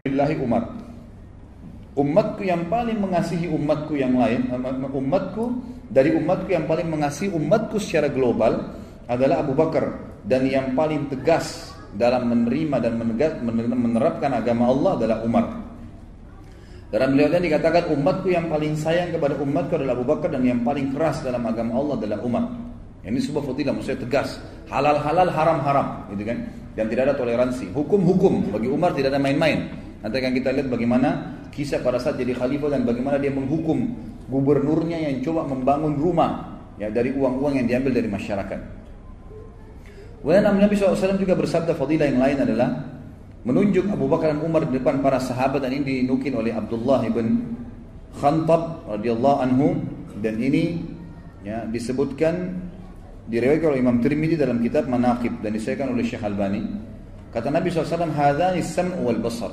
Billahi Umar. Umatku yang paling mengasihi umatku yang lain, dari umatku yang paling mengasihi umatku secara global adalah Abu Bakar, dan yang paling tegas dalam menerima dan menerapkan agama Allah adalah Umar. Dalam beliau dikatakan umatku yang paling sayang kepada umatku adalah Abu Bakar, dan yang paling keras dalam agama Allah adalah Umar. Ini sebuah fadilah, maksudnya tegas, halal halal, haram haram, gitu kan? Dan tidak ada toleransi. Hukum bagi Umar tidak ada main-main. Nanti akan kita lihat bagaimana kisah pada saat jadi khalifah dan bagaimana dia menghukum gubernurnya yang coba membangun rumah ya dari uang-uang yang diambil dari masyarakat. Kemudian Nabi SAW juga bersabda, fadilah yang lain adalah menunjuk Abu Bakar dan Umar di depan para sahabat, dan ini dinukil oleh Abdullah ibn Khantab radhiyallahu anhu, dan ini ya disebutkan diriwayatkan oleh Imam Tirmidzi dalam kitab Manaqib dan disahihkan oleh Syekh Albani. Kata Nabi SAW, hadani sam' wal basar.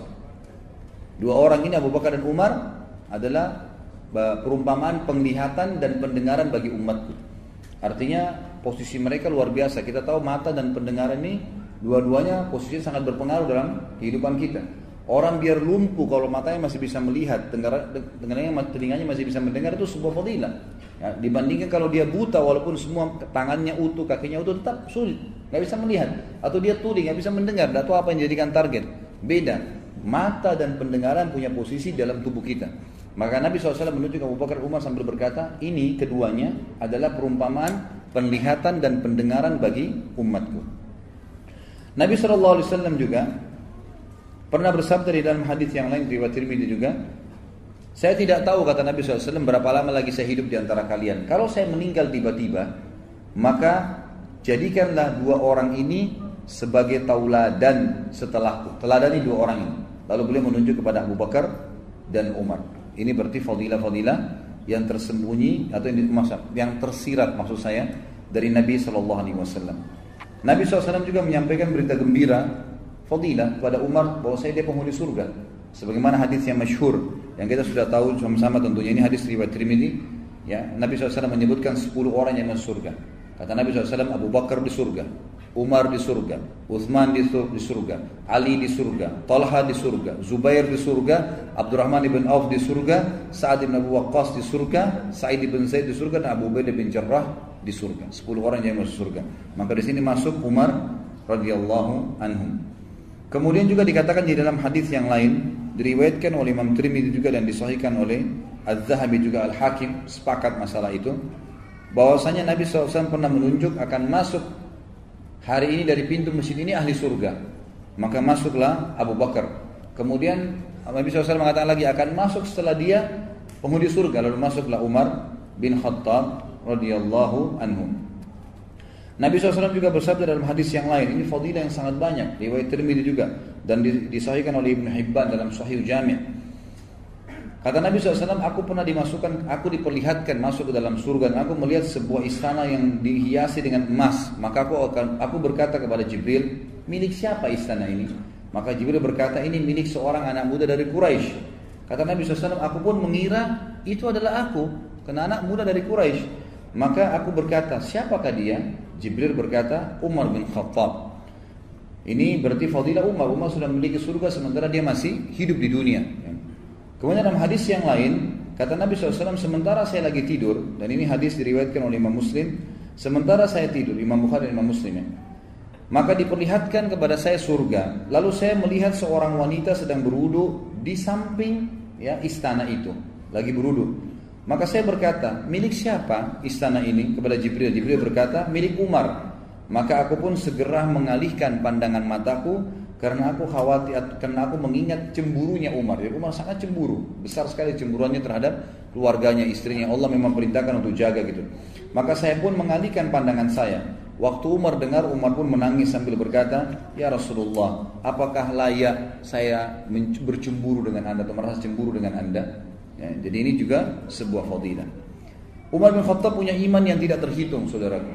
Dua orang ini, Abu Bakar dan Umar, adalah perumpamaan penglihatan dan pendengaran bagi umatku. Artinya posisi mereka luar biasa. Kita tahu mata dan pendengaran ini dua-duanya posisinya sangat berpengaruh dalam kehidupan kita. Orang biar lumpuh kalau matanya masih bisa melihat, telinganya masih bisa mendengar, itu sebuah fadilah. Ya, dibandingkan kalau dia buta walaupun semua tangannya utuh, kakinya utuh, tetap sulit, nggak bisa melihat. Atau dia tuli, nggak bisa mendengar, tidak tahu apa yang dijadikan target. Beda. Mata dan pendengaran punya posisi dalam tubuh kita. Maka Nabi SAW menunjuk Abu Bakar Umar sambil berkata, ini keduanya adalah perumpamaan penglihatan dan pendengaran bagi umatku. Nabi SAW juga pernah bersabda di dalam hadis yang lain riwayat Tirmidzi juga, saya tidak tahu, kata Nabi SAW, berapa lama lagi saya hidup di antara kalian. Kalau saya meninggal tiba-tiba, maka jadikanlah dua orang ini sebagai tauladan setelahku. Teladani dua orang ini. Lalu beliau menunjuk kepada Abu Bakar dan Umar. Ini berarti fadilah-fadilah yang tersembunyi atau yang tersirat maksud saya dari Nabi SAW. Nabi SAW juga menyampaikan berita gembira fadilah kepada Umar bahwa dia penghuni surga. Sebagaimana hadis yang masyhur yang kita sudah tahu sama-sama tentunya, ini hadis riwayat Tirmidzi. Ya, Nabi SAW menyebutkan 10 orang yang masuk surga. Kata Nabi SAW, Abu Bakar di surga, Umar di surga, Uthman di surga, Ali di surga, Talha di surga, Zubair di surga, Abdurrahman ibn Auf di surga, Sa'ad ibn Abu Waqqas di surga, Sa'id ibn Zaid di surga, dan Abu Ubaidah bin Jarrah di surga. 10 orang yang masuk surga. Maka di sini masuk Umar radhiyallahu anhum. Kemudian juga dikatakan di dalam hadis yang lain, diriwayatkan oleh Imam Tirmidzi juga dan disahihkan oleh Az-Zahabi juga Al-Hakim, sepakat masalah itu, bahwasanya Nabi SAW pernah menunjuk akan masuk hari ini dari pintu masjid ini ahli surga. Maka masuklah Abu Bakar. Kemudian Nabi SAW mengatakan lagi akan masuk setelah dia penghuni surga. Lalu masuklah Umar bin Khattab radhiyallahu anhu. Nabi SAW juga bersabda dalam hadis yang lain, ini fadilah yang sangat banyak, riwayat Tirmidzi juga dan disahihkan oleh Ibnu Hibban dalam Sahih Jami'. Kata Nabi SAW, aku diperlihatkan masuk ke dalam surga, dan aku melihat sebuah istana yang dihiasi dengan emas. Maka aku berkata kepada Jibril, milik siapa istana ini? Maka Jibril berkata, ini milik seorang anak muda dari Quraisy. Kata Nabi SAW, aku pun mengira itu adalah aku, karena anak muda dari Quraisy. Maka aku berkata, siapakah dia? Jibril berkata, Umar bin Khattab. Ini berarti fadilah Umar. Umar sudah memiliki surga sementara dia masih hidup di dunia. Kemudian dalam hadis yang lain, kata Nabi SAW, sementara saya lagi tidur, dan ini hadis diriwayatkan oleh Imam Muslim, sementara saya tidur, Imam Bukhari dan Imam Muslim, maka diperlihatkan kepada saya surga. Lalu saya melihat seorang wanita sedang berwudu di samping istana itu, lagi berwudu. Maka saya berkata, milik siapa istana ini? Kepada Jibril. Jibril berkata, milik Umar. Maka aku pun segera mengalihkan pandangan mataku karena aku khawatir, karena aku mengingat cemburunya Umar. Jadi Umar sangat cemburu, besar sekali cemburuannya terhadap keluarganya, istrinya. Allah memang perintahkan untuk jaga gitu. Maka saya pun mengalihkan pandangan saya. Waktu Umar dengar, Umar pun menangis sambil berkata, ya Rasulullah, apakah layak saya bercemburu dengan anda atau merasa cemburu dengan anda? Ya, jadi ini juga sebuah fadilah. Umar bin Khattab punya iman yang tidak terhitung, saudaraku.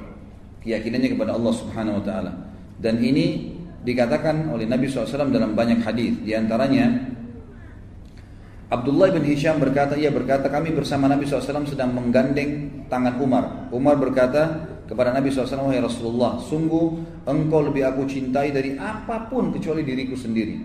Keyakinannya kepada Allah Subhanahu wa taala. Dan ini dikatakan oleh Nabi SAW dalam banyak hadis. Di antaranya Abdullah bin Hisham berkata, ia berkata, kami bersama Nabi SAW sedang menggandeng tangan Umar. Umar berkata kepada Nabi SAW, wahai Rasulullah, sungguh engkau lebih aku cintai dari apapun kecuali diriku sendiri.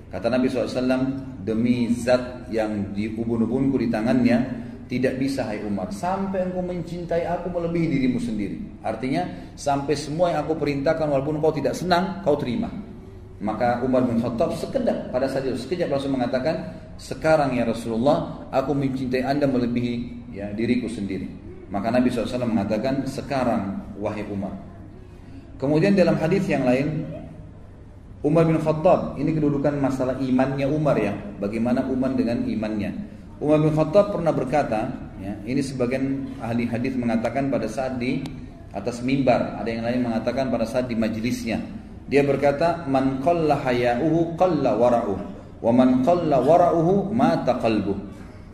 Kata Nabi SAW, demi zat yang di ubun-ubunku di tangannya, tidak bisa hai Umar sampai engkau mencintai aku melebihi dirimu sendiri. Artinya sampai semua yang aku perintahkan walaupun kau tidak senang, kau terima. Maka Umar bin Khattab pada saat itu sekejap langsung mengatakan, sekarang ya Rasulullah, aku mencintai anda melebihi ya diriku sendiri. Maka Nabi SAW mengatakan, sekarang wahai Umar. Kemudian dalam hadis yang lain, Umar bin Khattab, ini kedudukan masalah imannya Umar ya, bagaimana Umar dengan imannya. Umar bin Khattab pernah berkata, ya, ini sebagian ahli hadis mengatakan pada saat di atas mimbar, ada yang lain mengatakan pada saat di majelisnya. Dia berkata, man qalla haya'uhu qalla wara'uhu, wa man qalla wara'uhu mata qalbuh.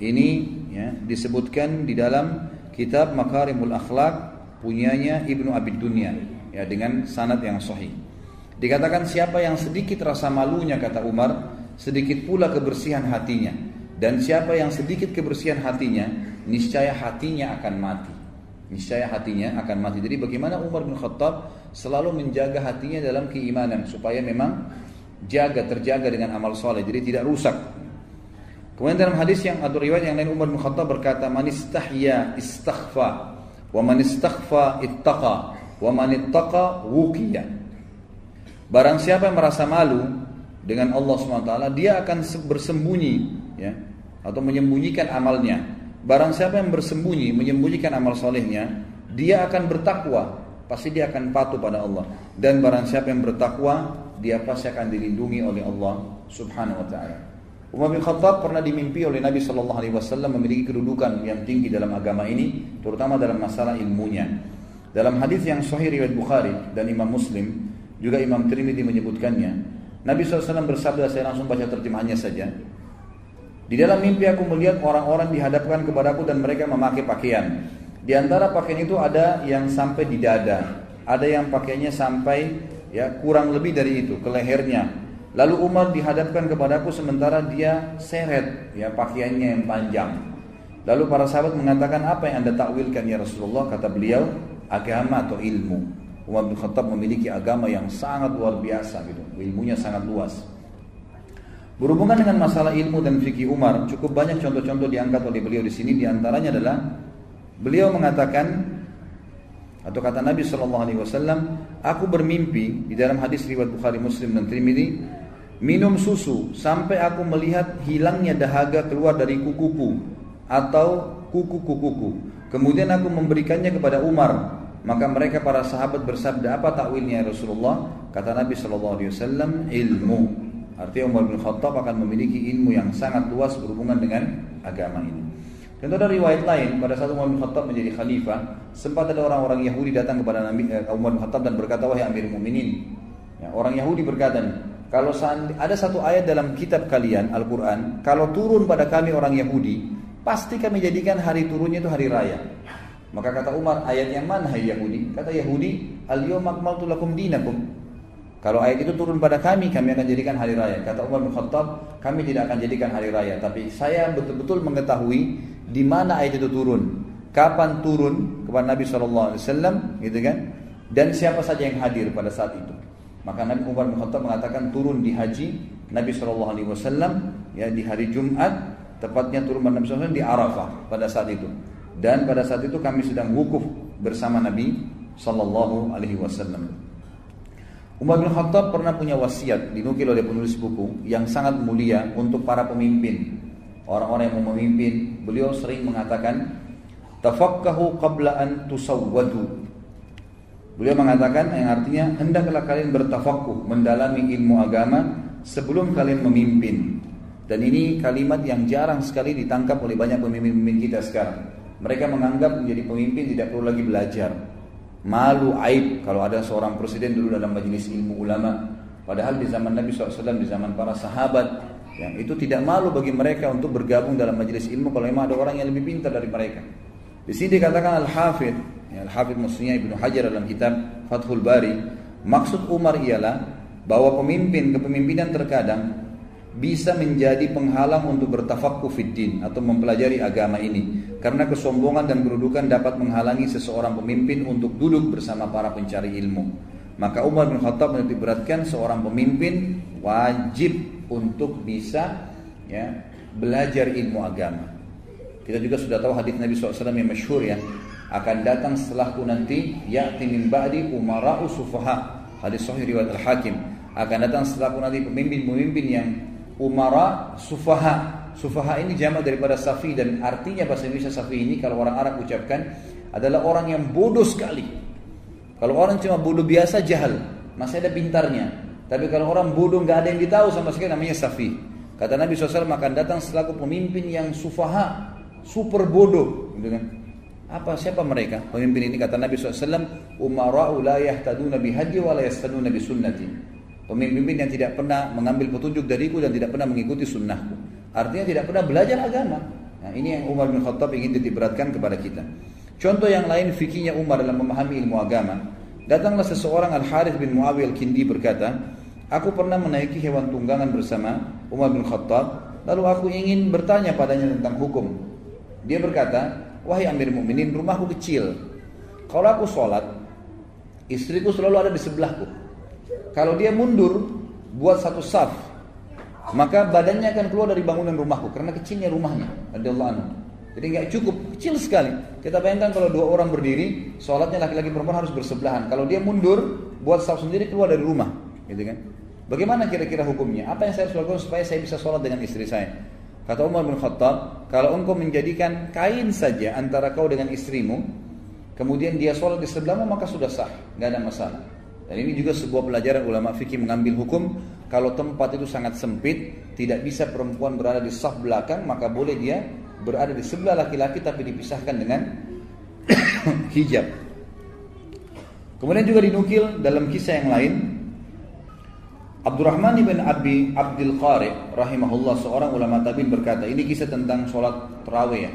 Ini ya, disebutkan di dalam kitab Makarimul Akhlaq punyanya Ibnu Abi Dunya ya, dengan sanad yang sahih. Dikatakan siapa yang sedikit rasa malunya, kata Umar, sedikit pula kebersihan hatinya. Dan siapa yang sedikit kebersihan hatinya, niscaya hatinya akan mati. Niscaya hatinya akan mati. Jadi bagaimana Umar bin Khattab selalu menjaga hatinya dalam keimanan, supaya memang terjaga dengan amal soleh, jadi tidak rusak. Kemudian dalam hadis yang atau riwayat yang lain, Umar bin Khattab berkata, man istahya istaghfa, wa man istaghfa ittaqa, wa man ittaqa wuqiya. Barang siapa yang merasa malu dengan Allah SWT, dia akan bersembunyi ya, atau menyembunyikan amalnya. Barang siapa yang bersembunyi, menyembunyikan amal solehnya, dia akan bertakwa, pasti dia akan patuh pada Allah. Dan barang siapa yang bertakwa, dia pasti akan dilindungi oleh Allah Subhanahu wa ta'ala. Umar bin Khattab pernah dimimpi oleh Nabi SAW memiliki kedudukan yang tinggi dalam agama ini, terutama dalam masalah ilmunya. Dalam hadis yang sahih riwayat Bukhari dan Imam Muslim, juga Imam Tirmidzi menyebutkannya, Nabi SAW bersabda, saya langsung baca terjemahannya saja. Di dalam mimpi aku melihat orang-orang dihadapkan kepadaku dan mereka memakai pakaian. Di antara pakaian itu ada yang sampai di dada, ada yang pakaiannya sampai ya kurang lebih dari itu ke lehernya. Lalu Umar dihadapkan kepadaku sementara dia seret ya pakaiannya yang panjang. Lalu para sahabat mengatakan, apa yang anda takwilkan ya Rasulullah? Kata beliau, agama atau ilmu. Umar bin Khattab memiliki agama yang sangat luar biasa gitu, ilmunya sangat luas. Berhubungan dengan masalah ilmu dan fikih Umar, cukup banyak contoh-contoh diangkat oleh beliau di sini. Di antaranya adalah beliau mengatakan, atau kata Nabi SAW, aku bermimpi di dalam hadis riwayat Bukhari, Muslim dan Tirmidzi, minum susu sampai aku melihat hilangnya dahaga keluar dari kukuku atau kuku-kukuku. Kemudian aku memberikannya kepada Umar. Maka mereka para sahabat bersabda, apa takwilnya ya Rasulullah? Kata Nabi SAW, ilmu. Artinya Umar bin Khattab akan memiliki ilmu yang sangat luas berhubungan dengan agama ini. Dan ada riwayat lain, pada saat Umar bin Khattab menjadi khalifah, sempat ada orang-orang Yahudi datang kepada Umar bin Khattab dan berkata, wahai Amirul Mukminin. Ya, orang Yahudi berkata, kalau ada satu ayat dalam kitab kalian, Al-Quran, kalau turun pada kami orang Yahudi, pasti kami jadikan hari turunnya itu hari raya. Maka kata Umar, ayat yang mana hai Yahudi? Kata Yahudi, al-yawma akmaltu lakum dinakum. Kalau ayat itu turun pada kami akan jadikan hari raya. Kata Umar bin Khattab, kami tidak akan jadikan hari raya, tapi saya betul-betul mengetahui di mana ayat itu turun, kapan turun kepada Nabi SAW, gitu kan? Dan siapa saja yang hadir pada saat itu. Maka Nabi Umar bin Khattab mengatakan turun di haji Nabi SAW ya di hari Jumat, tepatnya turun pada Nabi SAW di Arafah pada saat itu. Dan pada saat itu kami sedang wukuf bersama Nabi SAW. Umar bin Khattab pernah punya wasiat, dinukil oleh penulis buku, yang sangat mulia untuk para pemimpin, orang-orang yang mau memimpin. Beliau sering mengatakan, tafakkahu qabla an tusawwadu. Beliau mengatakan yang artinya, hendaklah kalian bertafakkuh, mendalami ilmu agama sebelum kalian memimpin. Dan ini kalimat yang jarang sekali ditangkap oleh banyak pemimpin-pemimpin kita sekarang. Mereka menganggap menjadi pemimpin tidak perlu lagi belajar. Malu, aib kalau ada seorang presiden dulu dalam majelis ilmu ulama. Padahal di zaman Nabi SAW, di zaman para sahabat, yang itu tidak malu bagi mereka untuk bergabung dalam majelis ilmu kalau memang ada orang yang lebih pintar dari mereka. Di sini dikatakan Al-Hafidh, ya, Al-Hafidh maksudnya Ibnu Hajar dalam kitab Fathul Bari, maksud Umar ialah bahwa kepemimpinan terkadang bisa menjadi penghalang untuk bertafaqquh fid din atau mempelajari agama ini, karena kesombongan dan kedudukan dapat menghalangi seseorang pemimpin untuk duduk bersama para pencari ilmu. Maka Umar bin Khattab menitik beratkan seorang pemimpin wajib untuk bisa belajar ilmu agama. Kita juga sudah tahu hadis Nabi SAW yang masyhur akan datang setelahku nanti ya'ti min ba'di umara'u sufaha. Hadis sahih riwayat Al-Hakim. Akan datang setelahku nanti pemimpin-pemimpin yang umara sufaha. Sufaha ini jamak daripada safi, dan artinya bahasa Indonesia safi ini kalau orang Arab ucapkan adalah orang yang bodoh sekali. Kalau orang cuma bodoh biasa jahal, masih ada pintarnya. Tapi kalau orang bodoh nggak ada yang ditahu sama sekali, namanya safi. Kata Nabi SAW akan datang selaku pemimpin yang sufaha, super bodoh, gitu kan? Siapa mereka? Pemimpin ini kata Nabi SAW, umara'u la yahtaduna bihadi wa la yastaduna bisunnati. Pemimpin yang tidak pernah mengambil petunjuk dariku dan tidak pernah mengikuti sunnahku. Artinya tidak pernah belajar agama. Nah, ini yang Umar bin Khattab ingin ditiberatkan kepada kita. Contoh yang lain fikihnya Umar dalam memahami ilmu agama. Datanglah seseorang Al-Harith bin Muawiyah Al-Kindi berkata, aku pernah menaiki hewan tunggangan bersama Umar bin Khattab, lalu aku ingin bertanya padanya tentang hukum. Dia berkata, wahai Amir Mukminin, rumahku kecil. Kalau aku sholat, istriku selalu ada di sebelahku. Kalau dia mundur, buat satu saf, maka badannya akan keluar dari bangunan rumahku karena kecilnya rumahnya. Radhiyallahu anhu. Jadi nggak cukup, kecil sekali. Kita bayangkan kalau dua orang berdiri, sholatnya laki-laki perempuan harus bersebelahan. Kalau dia mundur, buat saf sendiri keluar dari rumah, gitu kan? Bagaimana kira-kira hukumnya? Apa yang saya harus lakukan supaya saya bisa sholat dengan istri saya? Kata Umar bin Khattab, kalau engkau menjadikan kain saja antara kau dengan istrimu, kemudian dia sholat di sebelahmu, maka sudah sah, nggak ada masalah. Dan ini juga sebuah pelajaran ulama fikih mengambil hukum. Kalau tempat itu sangat sempit, tidak bisa perempuan berada di saf belakang, maka boleh dia berada di sebelah laki-laki tapi dipisahkan dengan hijab. Kemudian juga dinukil dalam kisah yang lain, Abdurrahman bin Abdul Qari rahimahullah, seorang ulama tabi'in berkata, ini kisah tentang sholat tarawih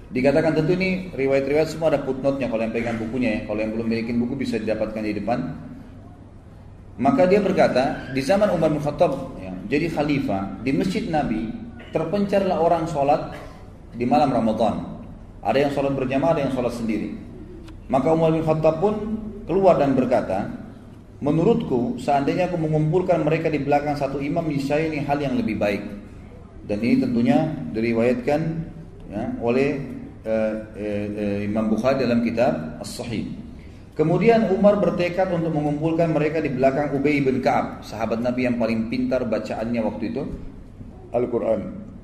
Dikatakan tentu ini riwayat-riwayat semua ada footnote-nya kalau yang pegang bukunya Kalau yang belum memiliki buku bisa didapatkan di depan. Maka dia berkata, di zaman Umar bin Khattab jadi khalifah, di masjid Nabi terpencarlah orang sholat di malam Ramadan. Ada yang sholat berjamaah, ada yang sholat sendiri. Maka Umar bin Khattab pun keluar dan berkata, menurutku seandainya aku mengumpulkan mereka di belakang satu imam, niscaya ini hal yang lebih baik. Dan ini tentunya diriwayatkan oleh Imam Bukhari dalam kitab As-Sahih. Kemudian Umar bertekad untuk mengumpulkan mereka di belakang Ubay bin Ka'ab, sahabat Nabi yang paling pintar bacaannya waktu itu Al-Quran.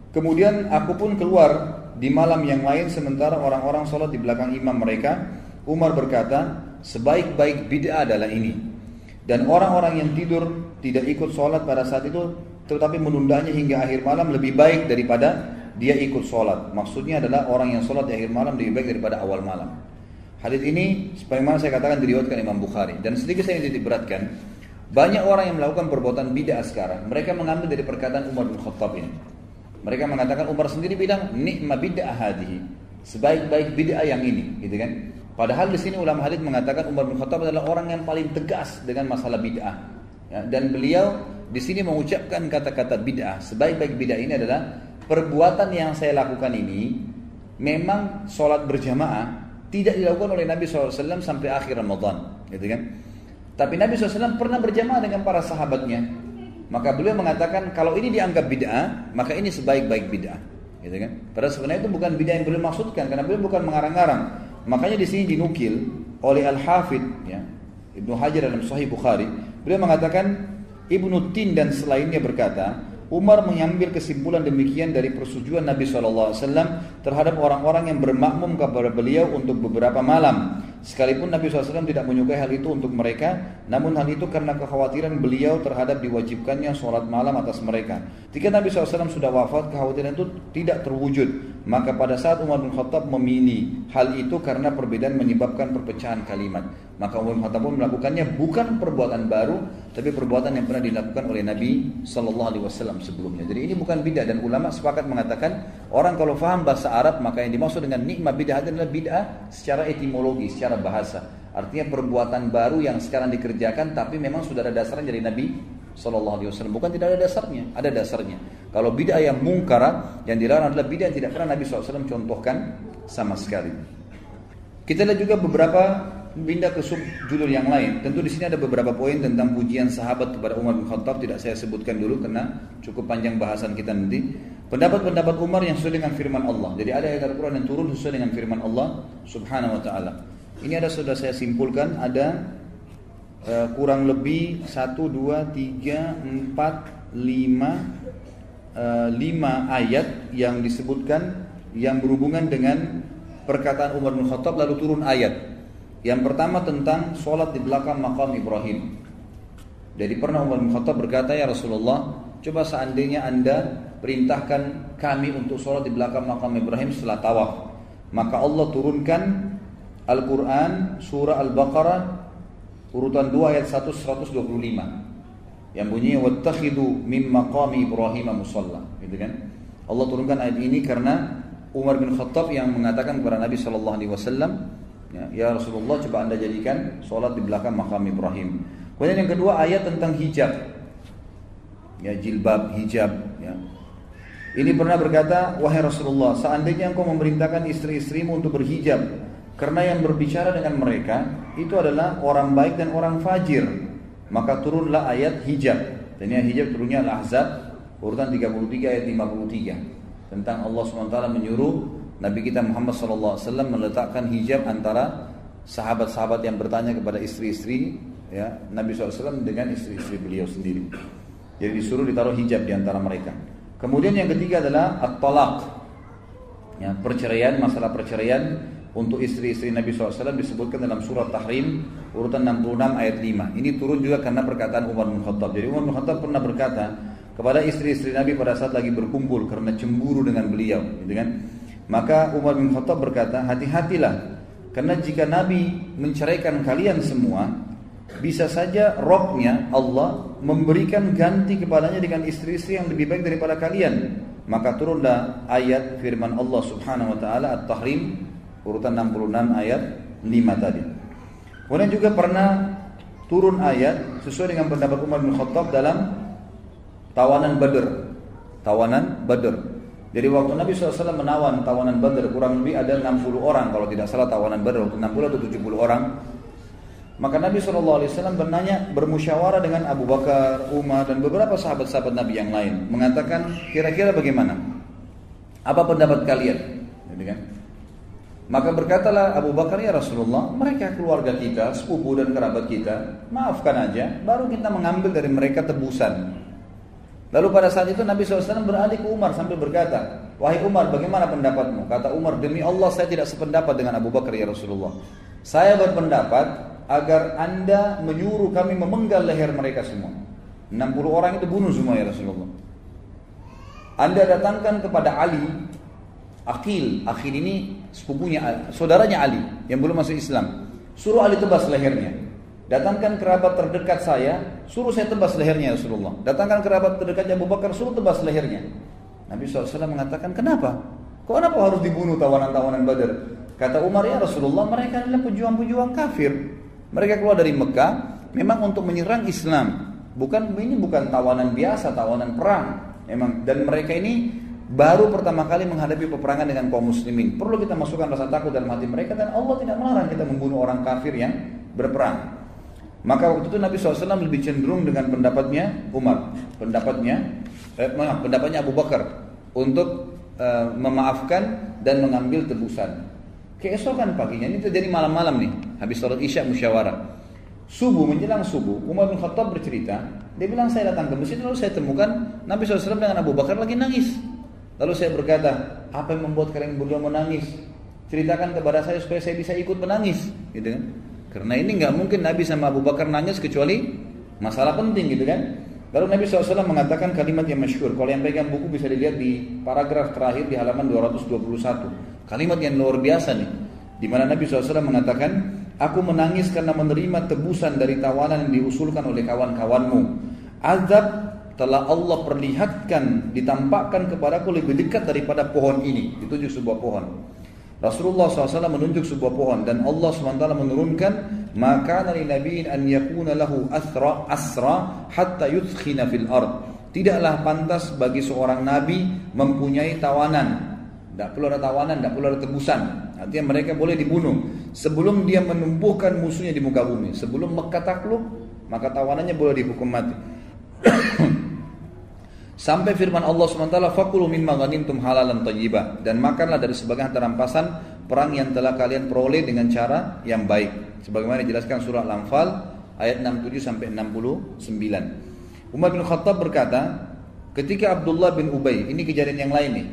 Kemudian aku pun keluar di malam yang lain sementara orang-orang sholat di belakang imam mereka. Umar berkata, sebaik-baik bid'ah adalah ini, dan orang-orang yang tidur tidak ikut sholat pada saat itu tetapi menundanya hingga akhir malam lebih baik daripada dia ikut sholat. Maksudnya adalah orang yang sholat di akhir malam lebih baik daripada awal malam. Hadis ini sebagaimana saya katakan diriwayatkan Imam Bukhari. Dan sedikit saya ingin diberatkan, banyak orang yang melakukan perbuatan bid'ah sekarang, mereka mengambil dari perkataan Umar bin Khattab ini. Mereka mengatakan, Umar sendiri bilang ni'ma bid'ah hadhihi, sebaik-baik bid'ah yang ini, gitu kan? Padahal di sini ulama hadis mengatakan Umar bin Khattab adalah orang yang paling tegas dengan masalah bid'ah. Dan beliau di sini mengucapkan kata-kata bid'ah. Sebaik-baik bid'ah ini adalah perbuatan yang saya lakukan ini memang sholat berjamaah tidak dilakukan oleh Nabi SAW sampai akhir Ramadan, gitu kan? Tapi Nabi SAW pernah berjamaah dengan para sahabatnya. Maka beliau mengatakan kalau ini dianggap bid'ah, maka ini sebaik-baik bid'ah, gitu kan? Padahal sebenarnya itu bukan bid'ah yang beliau maksudkan, karena beliau bukan mengarang-arang. Makanya di sini dinukil oleh Al-Hafidh Ibnu Hajar dalam Sahih Bukhari, beliau mengatakan Ibnu Tin dan selainnya berkata, Umar mengambil kesimpulan demikian dari persetujuan Nabi SAW terhadap orang-orang yang bermakmum kepada beliau untuk beberapa malam. Sekalipun Nabi SAW tidak menyukai hal itu untuk mereka, namun hal itu karena kekhawatiran beliau terhadap diwajibkannya sholat malam atas mereka. Ketika Nabi SAW sudah wafat, kekhawatiran itu tidak terwujud. Maka pada saat Umar bin Khattab memilih hal itu karena perbedaan menyebabkan perpecahan kalimat, maka Umar bin Khattab pun melakukannya bukan perbuatan baru, tapi perbuatan yang pernah dilakukan oleh Nabi SAW sebelumnya. Jadi ini bukan bid'ah, dan ulama sepakat mengatakan orang kalau faham bahasa Arab, maka yang dimaksud dengan nikmah bid'ah adalah bid'ah secara etimologi, secara bahasa. Artinya perbuatan baru yang sekarang dikerjakan tapi memang sudah ada dasarnya dari Nabi SAW. Bukan tidak ada dasarnya, ada dasarnya. Kalau bid'ah yang mungkar, yang dilarang adalah bid'ah yang tidak pernah Nabi SAW contohkan sama sekali. Kita lihat juga beberapa pindah ke subjudul yang lain. Tentu di sini ada beberapa poin tentang pujian sahabat kepada Umar bin Khattab, tidak saya sebutkan dulu karena cukup panjang bahasan kita nanti. Pendapat-pendapat Umar yang sesuai dengan firman Allah. Jadi ada ayat Al-Quran yang turun sesuai dengan firman Allah Subhanahu wa taala. Ini sudah saya simpulkan, ada kurang lebih 1, 2, 3, 4, 5 ayat yang disebutkan yang berhubungan dengan perkataan Umar bin Khattab, lalu turun ayat. Yang pertama tentang sholat di belakang makam Ibrahim. Jadi pernah Umar bin Khattab berkata, ya Rasulullah, coba seandainya Anda perintahkan kami untuk sholat di belakang makam Ibrahim setelah tawaf, maka Allah turunkan Al-Quran surah Al-Baqarah urutan 2 ayat 125 yang bunyinya wattakhidhu min maqami Ibrahim musalla, gitu kan. Allah turunkan ayat ini karena Umar bin Khattab yang mengatakan kepada Nabi SAW, ya Rasulullah, coba Anda jadikan sholat di belakang makam Ibrahim. Kemudian yang kedua ayat tentang hijab, ya, jilbab, hijab, ya. Ini pernah berkata, wahai Rasulullah, seandainya engkau memerintahkan istri-istrimu untuk berhijab, karena yang berbicara dengan mereka itu adalah orang baik dan orang fajir, maka turunlah ayat hijab. Dan yang hijab turunnya Al-Ahzab urutan 33 ayat 53 tentang Allah SWT menyuruh Nabi kita Muhammad SAW meletakkan hijab antara sahabat-sahabat yang bertanya kepada istri-istri, ya, Nabi SAW dengan istri-istri beliau sendiri. Jadi disuruh ditaruh hijab di antara mereka. Kemudian yang ketiga adalah at-talaq, ya, perceraian, masalah perceraian untuk istri-istri Nabi SAW disebutkan dalam surat Tahrim urutan 66 ayat 5. Ini turun juga karena perkataan Umar bin Khattab. Jadi Umar bin Khattab pernah berkata kepada istri-istri Nabi pada saat lagi berkumpul karena cemburu dengan beliau, gitu kan. Maka Umar bin Khattab berkata, hati-hatilah, karena jika Nabi menceraikan kalian semua, bisa saja Rabb-nya Allah memberikan ganti kepadanya dengan istri-istri yang lebih baik daripada kalian. Maka turunlah ayat firman Allah Subhanahu wa taala At-Tahrim urutan 66 ayat 5 tadi. Kemudian juga pernah turun ayat sesuai dengan pendapat Umar bin Khattab dalam tawanan Badr. Jadi waktu Nabi SAW menawan tawanan Badr, kurang lebih ada 60 orang kalau tidak salah tawanan Badr, 60 atau 70 orang. Maka Nabi SAW bermusyawarah dengan Abu Bakar, Umar dan beberapa sahabat-sahabat Nabi yang lain, mengatakan kira-kira bagaimana? Apa pendapat kalian? Gitu kan? Maka berkatalah Abu Bakar, ya Rasulullah, mereka keluarga kita, sepupu dan kerabat kita, maafkan aja, baru kita mengambil dari mereka tebusan. Lalu pada saat itu Nabi SAW beralih ke Umar sambil berkata, wahai Umar, bagaimana pendapatmu? Kata Umar, demi Allah saya tidak sependapat dengan Abu Bakar, ya Rasulullah. Saya berpendapat agar Anda menyuruh kami memenggal leher mereka semua. 60 orang itu bunuh semua, ya Rasulullah. Anda datangkan kepada Ali, Aqil ini sepupunya, saudaranya Ali yang belum masuk Islam. Suruh Ali tebas lehernya. Datangkan kerabat terdekat saya, suruh saya tebas lehernya, ya Rasulullah. Datangkan kerabat terdekatnya Abu Bakar, suruh tebas lehernya. Nabi SAW mengatakan, kenapa harus dibunuh tawanan-tawanan Badar? Kata Umar, ya Rasulullah, mereka adalah pejuang-pejuang kafir. Mereka keluar dari Mekah memang untuk menyerang Islam. Ini bukan tawanan biasa, tawanan perang. Dan mereka ini baru pertama kali menghadapi peperangan dengan kaum muslimin. Perlu kita masukkan rasa takut dalam hati mereka, dan Allah tidak melarang kita membunuh orang kafir yang berperang. Maka waktu itu Nabi SAW lebih cenderung dengan pendapatnya Umar, pendapatnya Abu Bakar untuk memaafkan dan mengambil tebusan. Keesokan paginya, ini terjadi malam-malam nih, habis sholat isya musyawarah. Menjelang subuh, Umar bin Khattab bercerita, dia bilang, saya datang ke masjid, lalu saya temukan Nabi SAW dengan Abu Bakar lagi nangis. Lalu saya berkata, apa yang membuat kalian berdua menangis? Ceritakan kepada saya supaya saya bisa ikut menangis, gitu kan? Karena ini nggak mungkin Nabi sama Abu Bakar nangis kecuali masalah penting, gitu kan? Lalu Nabi SAW mengatakan kalimat yang masyhur. Kalau yang pegang buku bisa dilihat di paragraf terakhir di halaman 221. Kalimat yang luar biasa nih, di mana Nabi SAW mengatakan, aku menangis karena menerima tebusan dari tawanan yang diusulkan oleh kawan-kawanmu. Azab telah Allah perlihatkan, ditampakkan kepadaku lebih dekat daripada pohon ini. Ditunjuk sebuah pohon. Rasulullah SAW menunjuk sebuah pohon, dan Allah SWT menurunkan, maka dari nabiin an yakuna lahu asra hatta yudkhina fil ard. Tidaklah pantas bagi seorang nabi mempunyai tawanan. Tidak perlu ada tawanan, tidak perlu ada tebusan. Artinya mereka boleh dibunuh sebelum dia menumbuhkan musuhnya di muka bumi. Sebelum Mekah takluk, maka tawanannya boleh dihukum mati. Sampai firman Allah SWT, fakulu mimma ghanimtum halalan thayyibah, dan makanlah dari sebagian harta rampasan perang yang telah kalian peroleh dengan cara yang baik. Sebagaimana dijelaskan surah Al-Anfal ayat 67 sampai 69. Umar bin Khattab berkata, ketika Abdullah bin Ubay, ini kejadian yang lain nih,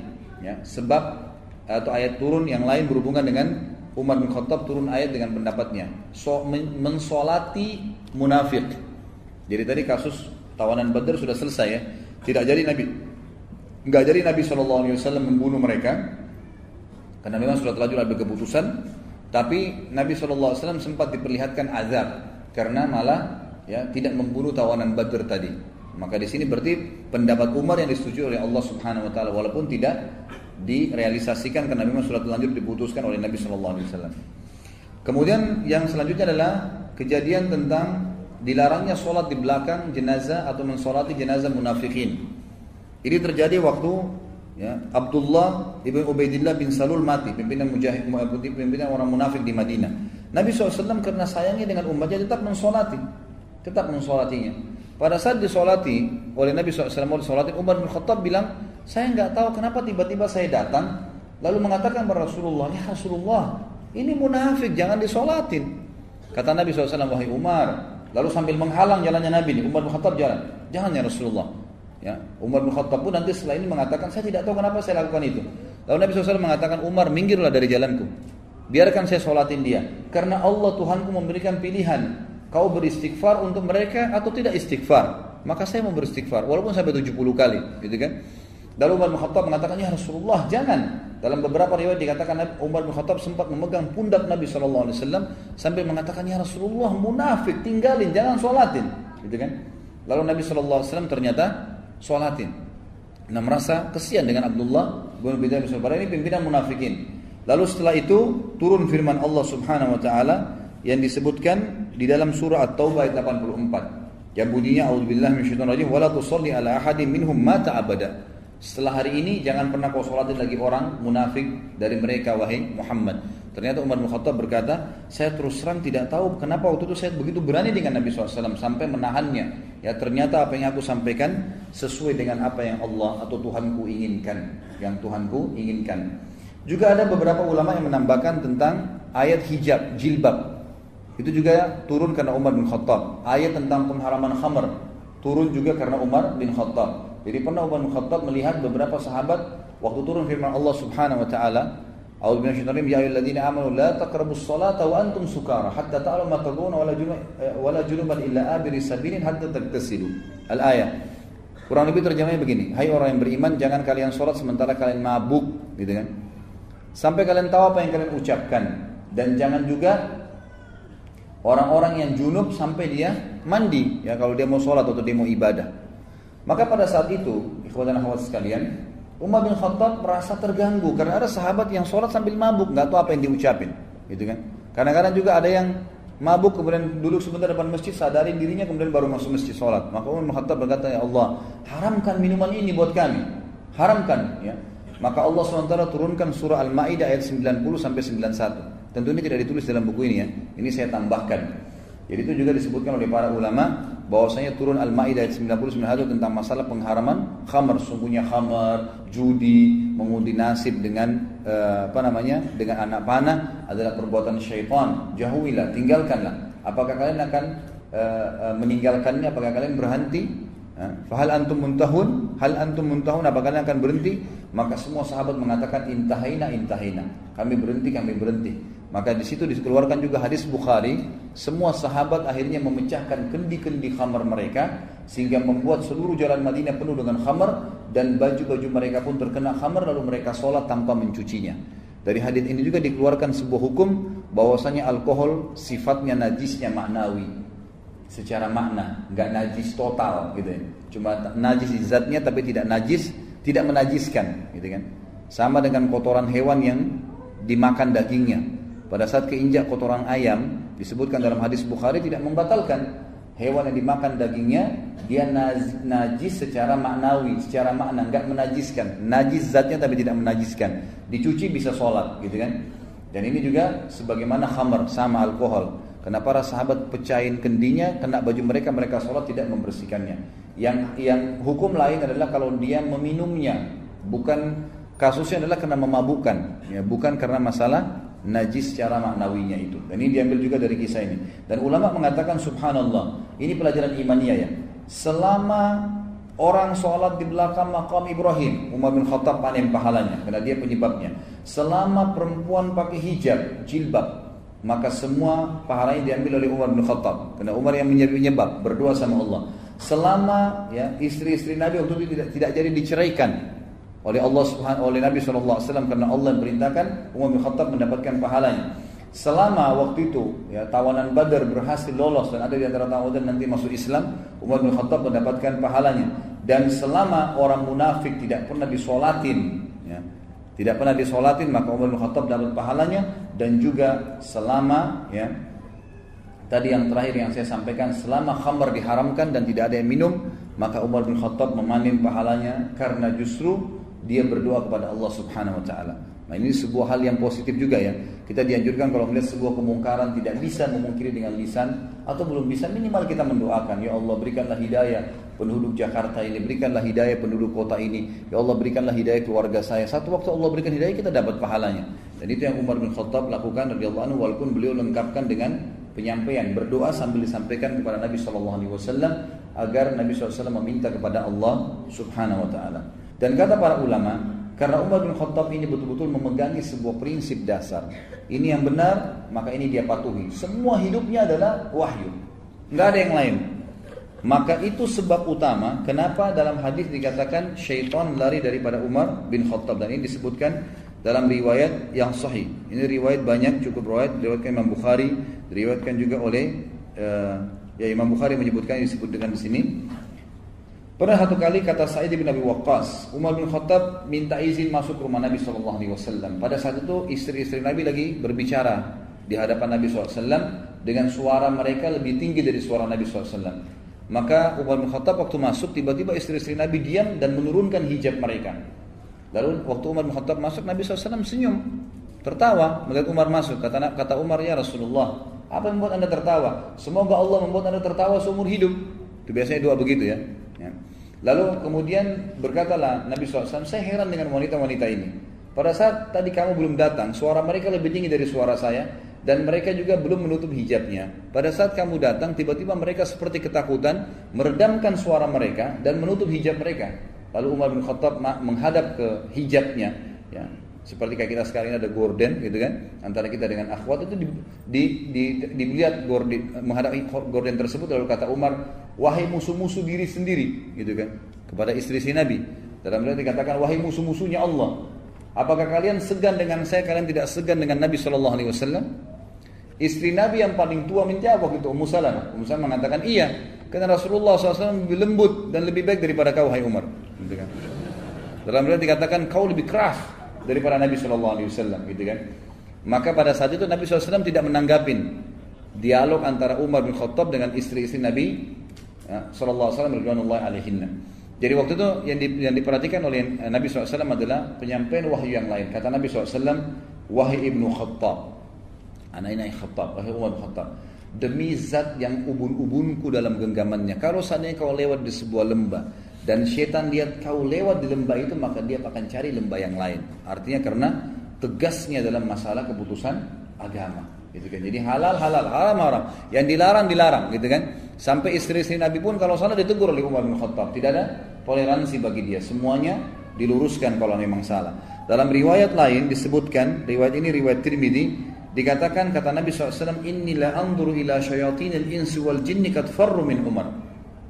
ya, sebab atau ayat turun yang lain berhubungan dengan Umar bin Khattab, turun ayat dengan pendapatnya, mensolati munafik. Jadi tadi kasus tawanan Badar sudah selesai ya, tidak jadi Nabi SAW membunuh mereka karena memang sudah terlanjur ada keputusan. Tapi Nabi SAW sempat diperlihatkan azab karena malah ya tidak membunuh tawanan Badr tadi. Maka di sini berarti pendapat Umar yang disetujui oleh Allah Subhanahu Wa Taala walaupun tidak direalisasikan karena memang sudah terlanjur diputuskan oleh Nabi SAW. Kemudian yang selanjutnya adalah kejadian tentang dilarangnya sholat di belakang jenazah atau mensolati jenazah munafikin. Ini terjadi waktu ya, Abdullah ibn Ubaidillah bin Salul mati, pimpinan orang munafik di Madinah. Nabi SAW karena sayangnya dengan umatnya tetap mensolatinya. Pada saat disolati oleh Nabi SAW, Umar bin Khattab bilang, saya nggak tahu kenapa tiba-tiba saya datang lalu mengatakan kepada Rasulullah, ya Rasulullah, ini munafik, jangan disolatin. Kata Nabi SAW, wahai Umar, lalu sambil menghalang jalannya Nabi ini, Umar bin Khattab jalan, jangan ya Rasulullah. Ya, Umar bin Khattab pun nanti setelah ini mengatakan, saya tidak tahu kenapa saya lakukan itu. Lalu Nabi SAW mengatakan, Umar, minggirlah dari jalanku, biarkan saya sholatin dia, karena Allah Tuhanku memberikan pilihan, kau beristighfar untuk mereka atau tidak istighfar, maka saya mau beristighfar walaupun sampai 70 kali, gitu kan. Lalu Umar bin Khattab mengatakan, ya Rasulullah, jangan. Dalam beberapa riwayat dikatakan Umar bin Khattab sempat memegang pundak Nabi SAW sambil mengatakan, ya Rasulullah, munafik, tinggalin, jangan sholatin, gitu kan. Lalu Nabi SAW ternyata sholatin. Nah, merasa kesian dengan Abdullah bin Ubay bin Salul, ini pimpinan munafikin. Lalu setelah itu turun firman Allah Subhanahu Wa Taala yang disebutkan di dalam surah At-Taubah ayat 84. Yang bunyinya, a'udzubillahi minasyaitonir rajim, wala tusalli ala ahadin minhum mata abada. Setelah hari ini jangan pernah kau sholatin lagi orang munafik dari mereka, wahai Muhammad. Ternyata Umar bin Khattab berkata, saya terus terang tidak tahu kenapa waktu itu saya begitu berani dengan Nabi SAW sampai menahannya. Ya, ternyata apa yang aku sampaikan sesuai dengan apa yang Allah atau Tuhanku inginkan, yang Tuhanku inginkan. Juga ada beberapa ulama yang menambahkan tentang ayat hijab, jilbab. Itu juga turun karena Umar bin Khattab. Ayat tentang pengharaman khamr turun juga karena Umar bin Khattab. Jadi pernah Umar bin Khattab melihat beberapa sahabat waktu turun firman Allah Subhanahu Wa Taala, a'udzu billahi minasyaitonir rajim, ya ayyuhalladzina amanu la taqrabus salata wa antum sukara hatta ta'lamu ma taquluna wala junuban illa abiri sabilin hatta tagtasilu. Al-ayat. Kurang lebih terjemahnya begini, hai orang yang beriman, jangan kalian sholat sementara kalian mabuk, gitu kan, sampai kalian tahu apa yang kalian ucapkan, dan jangan juga orang-orang yang junub sampai dia mandi, ya, kalau dia mau sholat atau dia mau ibadah. Maka pada saat itu, ikhwan dan akhwat sekalian, Umar bin Khattab merasa terganggu karena ada sahabat yang sholat sambil mabuk, nggak tahu apa yang diucapin, gitu kan. Kadang-kadang juga ada yang mabuk kemudian duduk sebentar depan masjid, sadarin dirinya kemudian baru masuk masjid sholat. Maka Umar bin Khattab berkata, ya Allah, haramkan minuman ini buat kami, haramkan, ya. Maka Allah SWT turunkan surah Al-Ma'idah ayat 90 sampai 91. Tentu ini tidak ditulis dalam buku ini, ya. Ini saya tambahkan. Jadi itu juga disebutkan oleh para ulama bahwasanya turun Al-Maidah ayat 90-91 tentang masalah pengharaman khamar. Sungguhnya khamar, judi, mengundi nasib dengan dengan anak panah adalah perbuatan syaitan. Jauhilah, tinggalkanlah. Apakah kalian akan meninggalkannya? Apakah kalian berhenti? Fahal antum muntahun? Hal antum muntahun? Apakah kalian akan berhenti? Maka semua sahabat mengatakan intahina. Kami berhenti. Maka di situ dikeluarkan juga hadis Bukhari, semua sahabat akhirnya memecahkan kendi-kendi khamar mereka sehingga membuat seluruh jalan Madinah penuh dengan khamar dan baju-baju mereka pun terkena khamar, lalu mereka sholat tanpa mencucinya. Dari hadis ini juga dikeluarkan sebuah hukum bahwasanya alkohol sifatnya najisnya maknawi, secara makna, nggak najis total gitu ya. Cuma najis zatnya tapi tidak najis, tidak menajiskan gitu kan. Sama dengan kotoran hewan yang dimakan dagingnya. Pada saat keinjak kotoran ayam, disebutkan dalam hadis Bukhari tidak membatalkan. Hewan yang dimakan dagingnya, dia najis secara maknawi, secara makna, enggak menajiskan. Najis zatnya tapi tidak menajiskan. Dicuci bisa sholat, gitu kan. Dan ini juga sebagaimana khamr, sama alkohol. Karena para sahabat pecahin kendinya, kena baju mereka, mereka sholat tidak membersihkannya. Yang hukum lain adalah kalau dia meminumnya, bukan kasusnya adalah karena memabukkan, ya, bukan karena masalah najis secara maknawinya itu. Dan ini diambil juga dari kisah ini. Dan ulama mengatakan subhanallah, ini pelajaran imaniyah ya. Selama orang sholat di belakang makam Ibrahim, Umar bin Khattab panen pahalanya karena dia penyebabnya. Selama perempuan pakai hijab, jilbab, maka semua pahalanya diambil oleh Umar bin Khattab karena Umar yang menyebab, berdoa sama Allah. Selama ya istri-istri Nabi waktu itu tidak jadi diceraikan oleh Allah oleh Nabi SAW karena Allah yang perintahkan, Umar bin Khattab mendapatkan pahalanya. Selama waktu itu ya tawanan Badar berhasil lolos dan ada di antara tawanan nanti masuk Islam, Umar bin Khattab mendapatkan pahalanya. Dan selama orang munafik tidak pernah disolatin, ya, tidak pernah disolatin, maka Umar bin Khattab dapat pahalanya. Dan juga selama ya tadi yang terakhir yang saya sampaikan, selama khamr diharamkan dan tidak ada yang minum, maka Umar bin Khattab memanen pahalanya karena justru dia berdoa kepada Allah Subhanahu wa taala. Nah, ini sebuah hal yang positif juga ya. Kita dianjurkan kalau melihat sebuah kemungkaran tidak bisa memungkiri dengan lisan atau belum bisa, minimal kita mendoakan, ya Allah berikanlah hidayah penduduk Jakarta ini, berikanlah hidayah penduduk kota ini, ya Allah berikanlah hidayah keluarga saya. Satu waktu Allah berikan hidayah, kita dapat pahalanya. Dan itu yang Umar bin Khattab lakukan radhiyallahu anhu, walaupun beliau lengkapkan dengan penyampaian, berdoa sambil disampaikan kepada Nabi SAW agar Nabi SAW meminta kepada Allah Subhanahu wa taala. Dan kata para ulama, karena Umar bin Khattab ini betul-betul memegangi sebuah prinsip dasar. Ini yang benar, maka ini dia patuhi. Semua hidupnya adalah wahyu, nggak ada yang lain. Maka itu sebab utama kenapa dalam hadis dikatakan syaitan lari daripada Umar bin Khattab. Dan ini disebutkan dalam riwayat yang sahih. Ini riwayat banyak, cukup riwayat, diriwayatkan Imam Bukhari, diriwayatkan juga oleh Imam Bukhari menyebutkan, disebut dengan di sini. Pernah satu kali kata Sa'id bin Abi Waqqas, Umar bin Khattab minta izin masuk ke rumah Nabi SAW. Pada saat itu istri-istri Nabi lagi berbicara di hadapan Nabi SAW dengan suara mereka lebih tinggi dari suara Nabi SAW. Maka Umar bin Khattab waktu masuk, tiba-tiba istri-istri Nabi diam dan menurunkan hijab mereka. Lalu waktu Umar bin Khattab masuk, Nabi SAW senyum, tertawa melihat Umar masuk. Kata Umar, ya Rasulullah, apa yang membuat anda tertawa? Semoga Allah membuat anda tertawa seumur hidup. Itu biasanya doa begitu ya. Lalu kemudian berkatalah Nabi SAW, saya heran dengan wanita-wanita ini. Pada saat tadi kamu belum datang, suara mereka lebih tinggi dari suara saya, dan mereka juga belum menutup hijabnya. Pada saat kamu datang, tiba-tiba mereka seperti ketakutan, meredamkan suara mereka dan menutup hijab mereka. Lalu Umar bin Khattab menghadap ke hijabnya, ya, seperti kayak kita sekarang ini ada gorden, gitu kan? Antara kita dengan akhwat itu dilihat menghadapi gorden tersebut. Lalu kata Umar, wahai musuh-musuh diri sendiri, gitu kan? Kepada istri Nabi. Dalam riwayat dikatakan, wahai musuh-musuhnya Allah, apakah kalian segan dengan saya? Kalian tidak segan dengan Nabi SAW? Istri Nabi yang paling tua menjawab itu Ummu Salamah. Ummu Salamah mengatakan, iya, karena Rasulullah SAW lebih lembut dan lebih baik daripada kau, hai Umar. Gitu kan? Dalam riwayat dikatakan, kau lebih keras daripada Nabi SAW, gitu kan? Maka pada saat itu Nabi SAW tidak menanggapin dialog antara Umar bin Khattab dengan istri-istri Nabi SAW radhiyallahu alaihinna. Jadi waktu itu yang diperhatikan oleh Nabi SAW adalah penyampaian wahyu yang lain. Kata Nabi SAW, wahai Ibnu Khattab, anak ini Khattab, wahai Umar bin Khattab, demi zat yang ubun-ubunku dalam genggamannya, kalau seandainya kau lewat di sebuah lembah dan syaitan lihat kau lewat di lembah itu, maka dia akan cari lembah yang lain. Artinya karena tegasnya dalam masalah keputusan agama, gitu kan. Jadi halal, haram, yang dilarang, gitu kan. Sampai istri-istri Nabi pun kalau salah ditegur oleh Umar bin Khattab. Tidak ada toleransi bagi dia, semuanya diluruskan kalau memang salah. Dalam riwayat lain disebutkan, riwayat ini riwayat Tirmidzi, dikatakan kata Nabi SAW, inni la anzuru ila syayatinil insi wal jinni kad farru min Umar.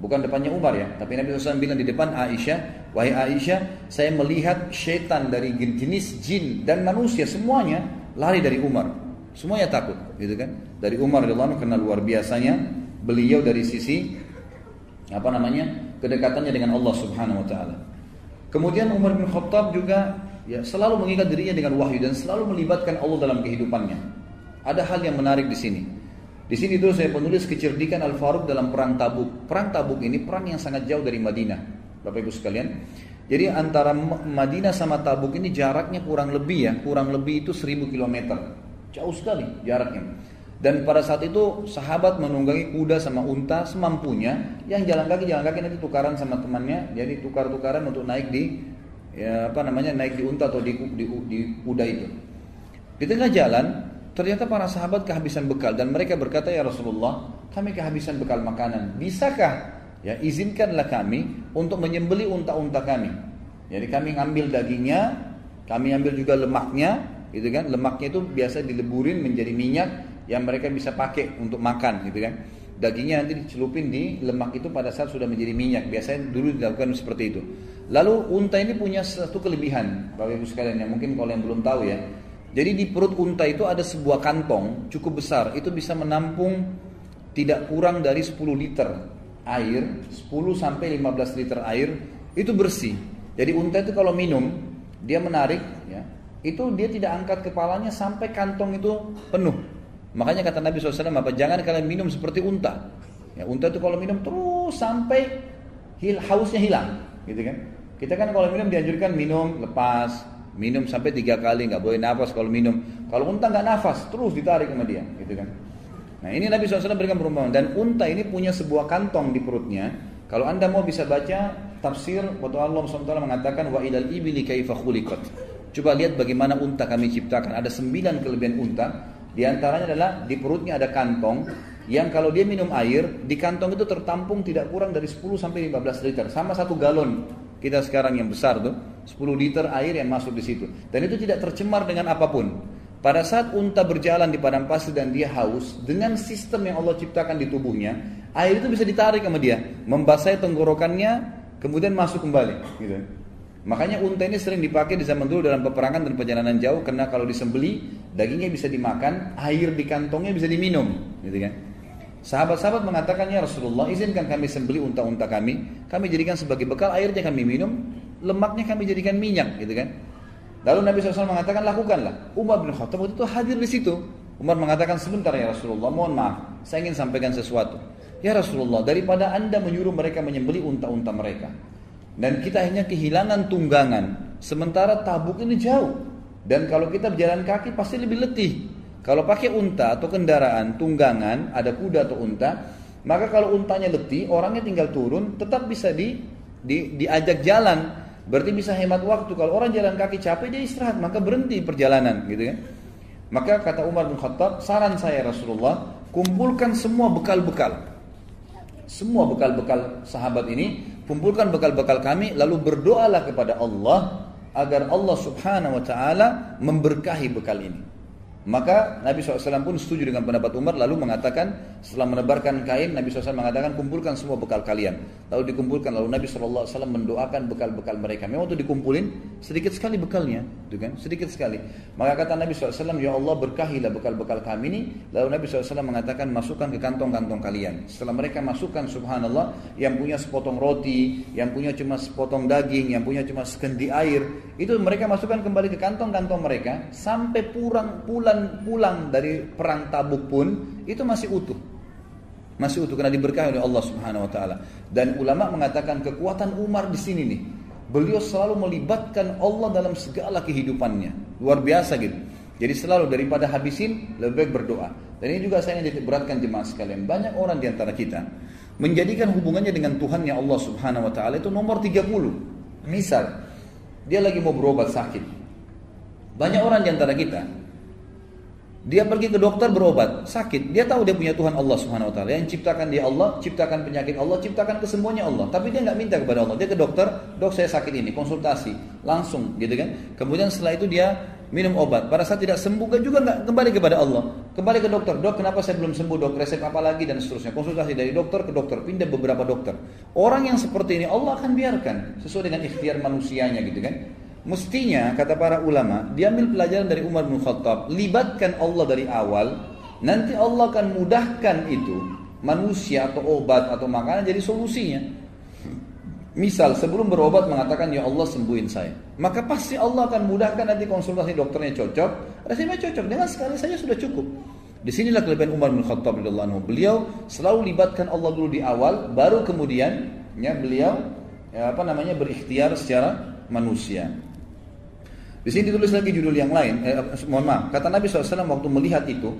Bukan depannya Umar ya, tapi Nabi SAW bilang di depan Aisyah, wahai Aisyah, saya melihat syaitan dari jenis jin dan manusia semuanya lari dari Umar. Semuanya takut, gitu kan? Dari Umar radhiyallahu anhu, karena luar biasanya beliau dari sisi kedekatannya dengan Allah Subhanahu wa taala. Kemudian Umar bin Khattab juga ya selalu mengikat dirinya dengan wahyu dan selalu melibatkan Allah dalam kehidupannya. Ada hal yang menarik di sini. Di sini tuh saya penulis kecerdikan Al-Faruq dalam perang Tabuk. Perang Tabuk ini perang yang sangat jauh dari Madinah, Bapak Ibu sekalian. Jadi antara Madinah sama Tabuk ini jaraknya kurang lebih itu 1000 km. jauh sekali jaraknya. Dan pada saat itu sahabat menunggangi kuda sama unta semampunya, yang jalan kaki nanti tukaran sama temannya, jadi tukar-tukaran untuk naik di naik di unta atau di kuda itu. Di tengah jalan ternyata para sahabat kehabisan bekal dan mereka berkata, ya Rasulullah, kami kehabisan bekal makanan, bisakah ya izinkanlah kami untuk menyembelih unta-unta kami. Jadi kami ngambil dagingnya, kami ambil juga lemaknya, gitu kan? Lemaknya itu biasa dileburin menjadi minyak yang mereka bisa pakai untuk makan, gitu kan. Dagingnya nanti dicelupin di lemak itu pada saat sudah menjadi minyak. Biasanya dulu dilakukan seperti itu. Lalu unta ini punya satu kelebihan, Bapak Ibu sekalian, yang mungkin kalau yang belum tahu ya. Jadi di perut unta itu ada sebuah kantong cukup besar, itu bisa menampung tidak kurang dari 10 liter air, 10 sampai 15 liter air, itu bersih. Jadi unta itu kalau minum, dia menarik ya, itu dia tidak angkat kepalanya sampai kantong itu penuh. Makanya kata Nabi SAW, apa jangan kalian minum seperti unta. Ya, unta itu kalau minum terus sampai hausnya hilang, gitu kan? Kita kan kalau minum dianjurkan minum lepas, minum sampai 3 kali, nggak boleh nafas kalau minum. Kalau unta nggak nafas, terus ditarik sama dia, gitu kan? Nah ini Nabi SAW berikan perumpamaan. Dan unta ini punya sebuah kantong di perutnya. Kalau anda mau bisa baca tafsir, waktu Allah SWT mengatakan wa ilal ibili kaifa khuliqat. Coba lihat bagaimana unta kami ciptakan. Ada 9 kelebihan unta. Di antaranya adalah di perutnya ada kantong yang kalau dia minum air, di kantong itu tertampung tidak kurang dari 10 sampai 15 liter, sama 1 galon. Kita sekarang yang besar tuh, 10 liter air yang masuk di situ. Dan itu tidak tercemar dengan apapun. Pada saat unta berjalan di padang pasir dan dia haus, dengan sistem yang Allah ciptakan di tubuhnya, air itu bisa ditarik sama dia, membasahi tenggorokannya, kemudian masuk kembali, gitu. Makanya unta ini sering dipakai di zaman dulu dalam peperangan dan perjalanan jauh, karena kalau disembeli dagingnya bisa dimakan, air di kantongnya bisa diminum, gitu kan. Sahabat-sahabat mengatakan, ya Rasulullah, izinkan kami sembeli unta-unta kami jadikan sebagai bekal, airnya kami minum, lemaknya kami jadikan minyak, gitu kan. Lalu Nabi SAW mengatakan, lakukanlah. Umar bin Khattab waktu itu hadir di situ. Umar mengatakan, sebentar ya Rasulullah, mohon maaf, saya ingin sampaikan sesuatu. Ya Rasulullah, daripada anda menyuruh mereka menyembeli unta-unta mereka, dan kita hanya kehilangan tunggangan, sementara Tabuk ini jauh, dan kalau kita berjalan kaki pasti lebih letih. Kalau pakai unta atau kendaraan tunggangan, ada kuda atau unta, maka kalau untanya letih, orangnya tinggal turun, tetap bisa diajak jalan, berarti bisa hemat waktu. Kalau orang jalan kaki capek, dia istirahat, maka berhenti perjalanan, gitu kan. Maka kata Umar bin Khattab, saran saya Rasulullah, kumpulkan semua bekal-bekal sahabat ini, kumpulkan bekal-bekal kami, lalu berdoalah kepada Allah agar Allah Subhanahu wa taala memberkahi bekal ini. Maka Nabi SAW pun setuju dengan pendapat Umar, lalu mengatakan, setelah menebarkan kain, Nabi SAW mengatakan, kumpulkan semua bekal kalian. Lalu dikumpulkan, lalu Nabi SAW mendoakan bekal-bekal mereka. Memang waktu dikumpulin, sedikit sekali bekalnya, gitu kan? Sedikit sekali. Maka kata Nabi SAW, ya Allah berkahilah bekal-bekal kami ini. Lalu Nabi SAW mengatakan, masukkan ke kantong-kantong kalian. Setelah mereka masukkan, subhanallah, yang punya sepotong roti, yang punya cuma sepotong daging, yang punya cuma sekendi air, itu mereka masukkan kembali ke kantong-kantong mereka, sampai pulang dari perang Tabuk pun itu masih utuh karena diberkahi oleh Allah Subhanahu wa taala. Dan ulama mengatakan kekuatan Umar di sini nih, beliau selalu melibatkan Allah dalam segala kehidupannya, luar biasa gitu. Jadi selalu daripada habisin lebih baik berdoa. Dan ini juga saya ingin beratkan jemaah sekalian, banyak orang di antara kita menjadikan hubungannya dengan Tuhannya Allah Subhanahu wa taala itu nomor 30. Misal dia lagi mau berobat sakit, banyak orang di antara kita, dia pergi ke dokter berobat, sakit. Dia tahu dia punya Tuhan Allah Subhanahu wa taala. Yang ciptakan dia Allah, ciptakan penyakit Allah, ciptakan kesembuhannya Allah. Tapi dia enggak minta kepada Allah. Dia ke dokter, "Dok, saya sakit ini." Konsultasi, langsung gitu kan. Kemudian setelah itu dia minum obat. Pada saat tidak sembuh juga enggak kembali kepada Allah. Kembali ke dokter, "Dok, kenapa saya belum sembuh, Dok? Resep apa lagi?" dan seterusnya. Konsultasi dari dokter ke dokter, pindah beberapa dokter. Orang yang seperti ini Allah akan biarkan sesuai dengan ikhtiar manusianya gitu kan. Mestinya kata para ulama, diambil pelajaran dari Umar bin Khattab, libatkan Allah dari awal, nanti Allah akan mudahkan itu manusia atau obat atau makanan jadi solusinya. Misal sebelum berobat mengatakan, ya Allah sembuhin saya, maka pasti Allah akan mudahkan nanti konsultasi dokternya cocok, resepnya cocok, dengan sekali saja sudah cukup. Disinilah kelebihan Umar bin Khattab radhiyallahu anhu. Beliau selalu libatkan Allah dulu di awal, baru kemudian beliau berikhtiar secara manusia. Di sini ditulis lagi judul yang lain. Mohon maaf. Kata Nabi SAW waktu melihat itu,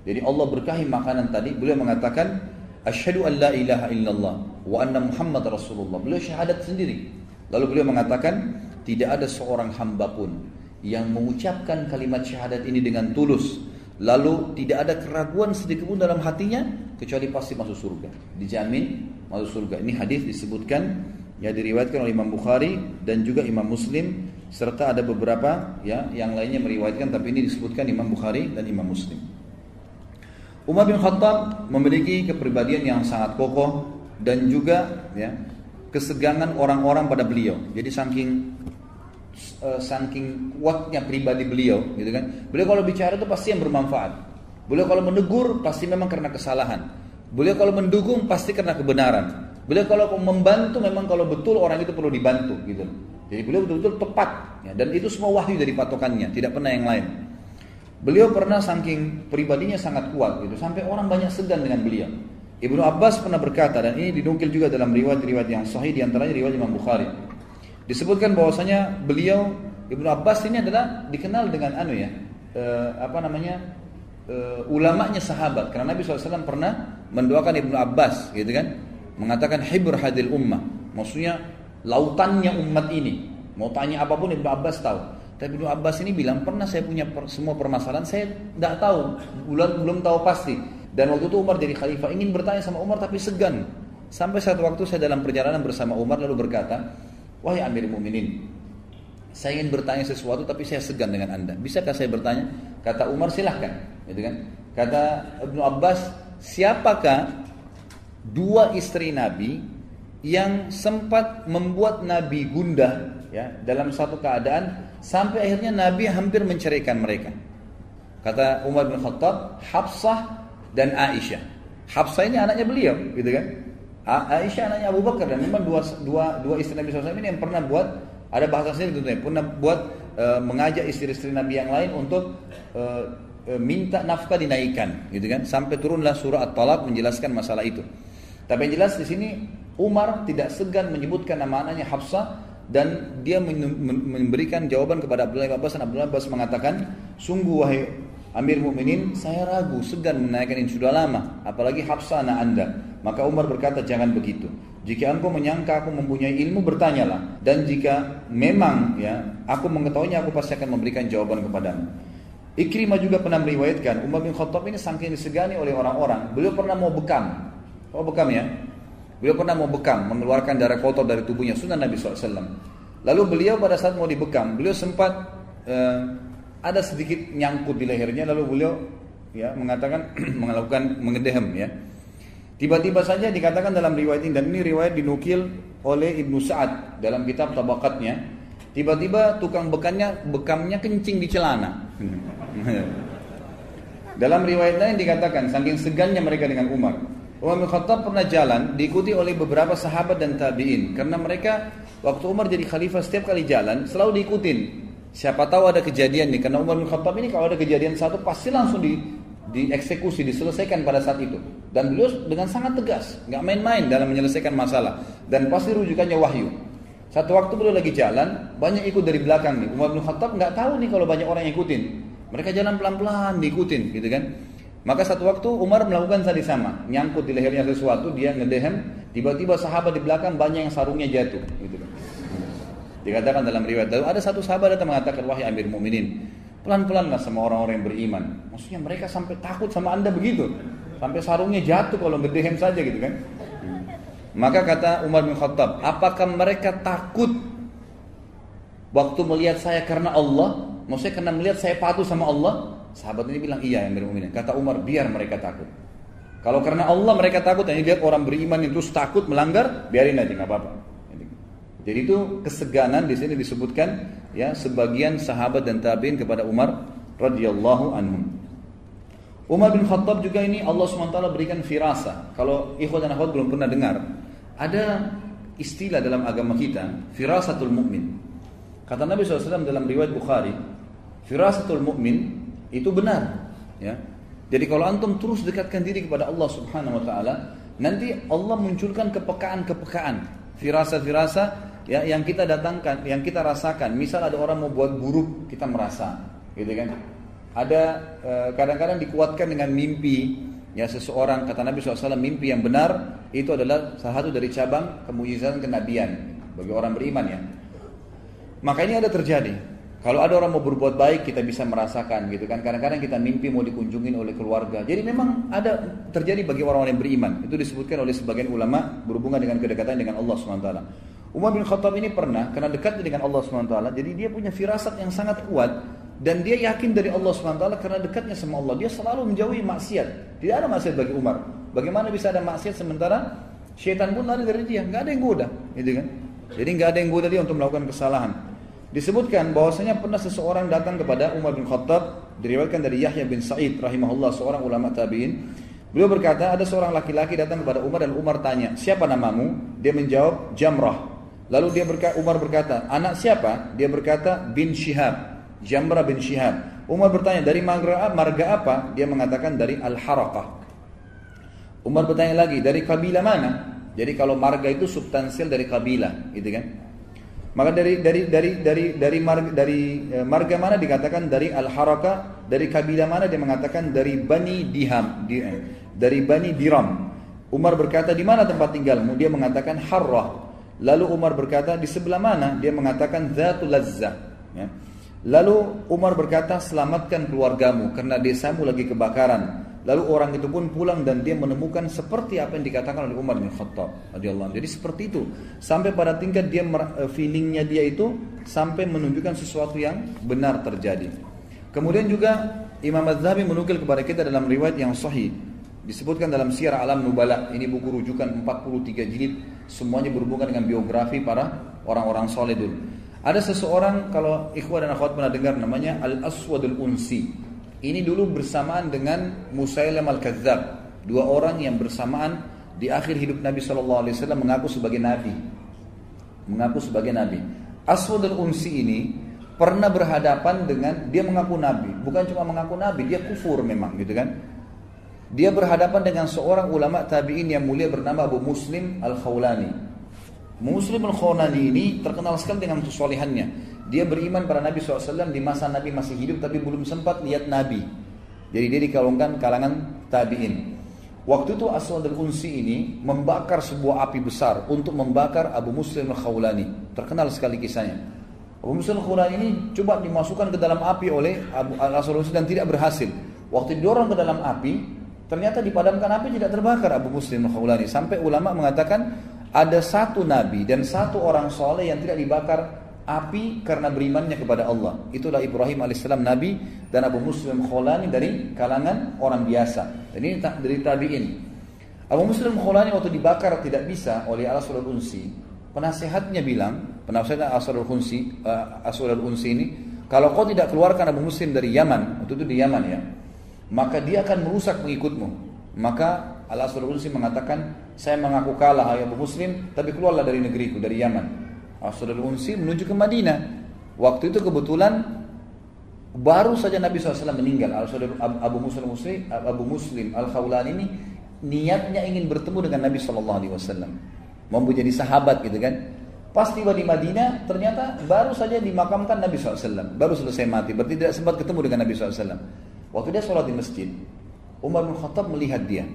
jadi Allah berkahi makanan tadi, beliau mengatakan, Asyhadu an la ilaha illallah wa anna Muhammad Rasulullah. Beliau syahadat sendiri. Lalu beliau mengatakan, tidak ada seorang hamba pun yang mengucapkan kalimat syahadat ini dengan tulus, lalu tidak ada keraguan sedikit pun dalam hatinya, kecuali pasti masuk surga. Dijamin masuk surga. Ini hadis disebutkan, ya, diriwayatkan oleh Imam Bukhari dan juga Imam Muslim, serta ada beberapa ya yang lainnya meriwayatkan, tapi ini disebutkan Imam Bukhari dan Imam Muslim. Umar bin Khattab memiliki kepribadian yang sangat kokoh dan juga ya kesegangan orang-orang pada beliau. Jadi saking kuatnya pribadi beliau, gitu kan. Beliau kalau bicara itu pasti yang bermanfaat. Beliau kalau menegur pasti memang karena kesalahan. Beliau kalau mendukung pasti karena kebenaran. Beliau kalau membantu memang kalau betul orang itu perlu dibantu, gitu. Jadi beliau betul-betul tepat, ya, dan itu semua wahyu dari patokannya, tidak pernah yang lain. Beliau pernah saking pribadinya sangat kuat, gitu, sampai orang banyak segan dengan beliau. Ibnu Abbas pernah berkata, dan ini dinukil juga dalam riwayat-riwayat yang sahih, diantaranya riwayat Imam Bukhari. Disebutkan bahwasanya beliau Ibnu Abbas ini adalah dikenal dengan ulamanya sahabat, karena Nabi SAW pernah mendoakan Ibnu Abbas, gitu kan, mengatakan hibr hadil ummah, maksudnya lautannya umat ini. Mau tanya apapun Ibnu Abbas tahu. Tapi Ibnu Abbas ini bilang, pernah saya punya semua permasalahan, saya tidak tahu, belum tahu pasti. Dan waktu itu Umar jadi khalifah, ingin bertanya sama Umar tapi segan. Sampai satu waktu saya dalam perjalanan bersama Umar lalu berkata, wahai Amir Mu'minin, saya ingin bertanya sesuatu tapi saya segan dengan anda. Bisakah saya bertanya? Kata Umar, silahkan. Gitu kan? Kata Ibnu Abbas, siapakah dua istri Nabi yang sempat membuat Nabi gundah, ya, dalam satu keadaan sampai akhirnya Nabi hampir menceraikan mereka? Kata Umar bin Khattab, Hafsah dan Aisyah. Hafsah ini anaknya beliau, gitu kan? Aisyah anaknya Abu Bakar, dan memang dua istri Nabi SAW ini yang pernah buat, ada bahasa sendiri tentunya, pernah buat mengajak istri-istri Nabi yang lain untuk minta nafkah dinaikkan, gitu kan? Sampai turunlah surah At-Talaq menjelaskan masalah itu. Tapi yang jelas di sini Umar tidak segan menyebutkan nama anaknya Hafsah, dan dia memberikan jawaban kepada Abdullah bin Abbas, dan Abdullah bin Abbas mengatakan, sungguh wahai Amir Mu'minin, saya ragu, segan menaikkan ini sudah lama, apalagi Hafsah anak anda. Maka Umar berkata, jangan begitu. Jika engkau menyangka aku mempunyai ilmu, bertanyalah. Dan jika memang ya aku mengetahuinya, aku pasti akan memberikan jawaban kepadamu. Ikrimah juga pernah meriwayatkan, Umar bin Khattab ini saking disegani oleh orang-orang, beliau pernah mau bekam. Oh, bekam ya? Beliau pernah mau bekam, mengeluarkan darah kotor dari tubuhnya, sunnah Nabi SAW. Lalu beliau pada saat mau dibekam, beliau sempat ada sedikit nyangkut di lehernya, lalu beliau ya mengatakan mengedehem ya. Tiba-tiba saja dikatakan dalam riwayat ini, dan ini riwayat dinukil oleh Ibnu Sa'ad dalam kitab Tabaqatnya, tiba-tiba tukang bekamnya kencing di celana. Dalam riwayat lain dikatakan saking segannya mereka dengan Umar. Umar bin Khattab pernah jalan diikuti oleh beberapa sahabat dan tabi'in, karena mereka waktu Umar jadi khalifah setiap kali jalan selalu diikutin. Siapa tahu ada kejadian nih, karena Umar bin Khattab ini kalau ada kejadian satu pasti langsung dieksekusi, diselesaikan pada saat itu. Dan beliau dengan sangat tegas, nggak main-main dalam menyelesaikan masalah, dan pasti rujukannya wahyu. Satu waktu beliau lagi jalan, banyak ikut dari belakang nih. Umar bin Khattab nggak tahu nih kalau banyak orang yang ikutin. Mereka jalan pelan-pelan diikutin, gitu kan? Maka satu waktu Umar melakukan tadi sama, nyangkut di lehernya sesuatu, dia ngedehem, tiba-tiba sahabat di belakang banyak yang sarungnya jatuh, gitu kan? Dikatakan dalam riwayat, lalu ada satu sahabat datang mengatakan, wahai Amir Mu'minin, pelan-pelanlah sama orang-orang yang beriman. Maksudnya mereka sampai takut sama anda begitu, sampai sarungnya jatuh kalau ngedehem saja, gitu kan? Maka kata Umar bin Khattab, apakah mereka takut waktu melihat saya karena Allah? Maksudnya karena melihat saya patuh sama Allah? Sahabat ini bilang, iya Amir Mu'minin. Kata Umar, biar mereka takut. Kalau karena Allah mereka takut, dan lihat orang beriman itu takut melanggar, biarin aja, nggak apa-apa. Jadi itu keseganan di sini disebutkan ya sebagian sahabat dan tabi'in kepada Umar radhiyallahu anhum. Umar bin Khattab juga ini Allah SWT berikan firasa. Kalau ikhwan dan akhwat belum pernah dengar, ada istilah dalam agama kita, firasatul mu'min. Kata Nabi SAW dalam riwayat Bukhari, firasatul mu'min itu benar, ya. Jadi kalau antum terus dekatkan diri kepada Allah Subhanahu wa taala, nanti Allah munculkan kepekaan-kepekaan, firasa-firasa ya yang kita datangkan, yang kita rasakan. Misal ada orang mau buat buruk, kita merasa, gitu kan? Ada kadang-kadang dikuatkan dengan mimpi. Ya seseorang, kata Nabi SAW, mimpi yang benar itu adalah salah satu dari cabang kemujizatan kenabian bagi orang beriman ya. Maka ini ada terjadi. Kalau ada orang mau berbuat baik, kita bisa merasakan gitu kan. Kadang-kadang kita mimpi mau dikunjungin oleh keluarga. Jadi memang ada terjadi bagi orang-orang yang beriman. Itu disebutkan oleh sebagian ulama berhubungan dengan kedekatan dengan Allah SWT. Umar bin Khattab ini pernah, karena dekatnya dengan Allah SWT, jadi dia punya firasat yang sangat kuat. Dan dia yakin dari Allah SWT karena dekatnya sama Allah. Dia selalu menjauhi maksiat. Tidak ada maksiat bagi Umar. Bagaimana bisa ada maksiat sementara syaitan pun lari dari dia? Nggak ada yang goda, gitu kan? Jadi nggak ada yang goda dia untuk melakukan kesalahan. Disebutkan bahwasanya pernah seseorang datang kepada Umar bin Khattab, diriwayatkan dari Yahya bin Sa'id rahimahullah, seorang ulama tabi'in. Beliau berkata, ada seorang laki-laki datang kepada Umar dan Umar tanya, siapa namamu? Dia menjawab, Jamrah. Lalu Umar berkata, anak siapa? Dia berkata, bin Shihab. Jamrah bin Shihab. Umar bertanya, dari marga apa? Dia mengatakan dari Al-Harakah. Umar bertanya lagi, dari kabilah mana? Jadi kalau marga itu substansial dari kabilah, gitu kan? Maka dari marga mana dikatakan dari Al-Harakah, dari kabilah mana dia mengatakan dari Bani Diham, dari Bani Diram. Umar berkata, di mana tempat tinggalmu? Dia mengatakan Harrah. Lalu Umar berkata, di sebelah mana? Dia mengatakan Zatul Lazzah. Ya. Lalu Umar berkata, selamatkan keluargamu karena desamu lagi kebakaran. Lalu orang itu pun pulang dan dia menemukan seperti apa yang dikatakan oleh Umar bin Khattab radhiyallahu anhu. Jadi seperti itu. Sampai pada tingkat dia feelingnya dia itu sampai menunjukkan sesuatu yang benar terjadi. Kemudian juga Imam Az-Zahabi menukil kepada kita dalam riwayat yang sahih. Disebutkan dalam Syiar Alam Nubala. Ini buku rujukan 43 jilid. Semuanya berhubungan dengan biografi para orang-orang soleh dulu. Ada seseorang, kalau ikhwan dan akhwat pernah dengar, namanya Al-Aswad Al-Unsi. Ini dulu bersamaan dengan Musailam Al-Kadzab. Dua orang yang bersamaan di akhir hidup Nabi SAW mengaku sebagai Nabi. Aswad Al-Unsi ini pernah berhadapan dengan, dia mengaku Nabi. Bukan cuma mengaku Nabi, dia kufur memang gitu kan. Dia berhadapan dengan seorang ulama tabi'in yang mulia bernama Abu Muslim Al-Khawlani. Muslim Al-Khawlani ini terkenal sekali dengan kesolehannya. Dia beriman pada Nabi SAW di masa Nabi masih hidup tapi belum sempat lihat Nabi. Jadi dia dikalungkan kalangan tabi'in. Waktu itu Aswad Al-Unsi ini membakar sebuah api besar untuk membakar Abu Muslim Al-Khawlani. Terkenal sekali kisahnya. Abu Muslim Al-Khawlani ini coba dimasukkan ke dalam api oleh Aswad Al-Unsi dan tidak berhasil. Waktu didorong ke dalam api, ternyata dipadamkan api, tidak terbakar Abu Muslim Al-Khawlani. Sampai ulama mengatakan ada satu nabi dan satu orang soleh yang tidak dibakar api karena berimannya kepada Allah. Itulah Ibrahim alaihissalam nabi dan Abu Muslim Khawlani dari kalangan orang biasa. Dan ini dari tabi'in. Abu Muslim Khawlani waktu dibakar tidak bisa oleh Aswad Al-Unsi. Penasehatnya bilang, penasehat Aswad Al-Unsi ini, kalau kau tidak keluarkan Abu Muslim dari Yaman, waktu itu di Yaman ya, maka dia akan merusak pengikutmu. Maka Al-Aswad Al-Unsi mengatakan, saya mengaku kalah hai Abu Muslim, tapi keluarlah dari negeriku, dari Yaman. Al-Aswad Al-Unsi menuju ke Madinah. Waktu itu kebetulan baru saja Nabi SAW meninggal. Abu Muslim Al-Khawlani ini niatnya ingin bertemu dengan Nabi SAW, mau menjadi sahabat gitu kan. Pas tiba di Madinah, ternyata baru saja dimakamkan Nabi SAW, baru selesai mati, berarti tidak sempat ketemu dengan Nabi SAW. Waktu dia sholat di masjid, Umar bin Khattab melihat dia.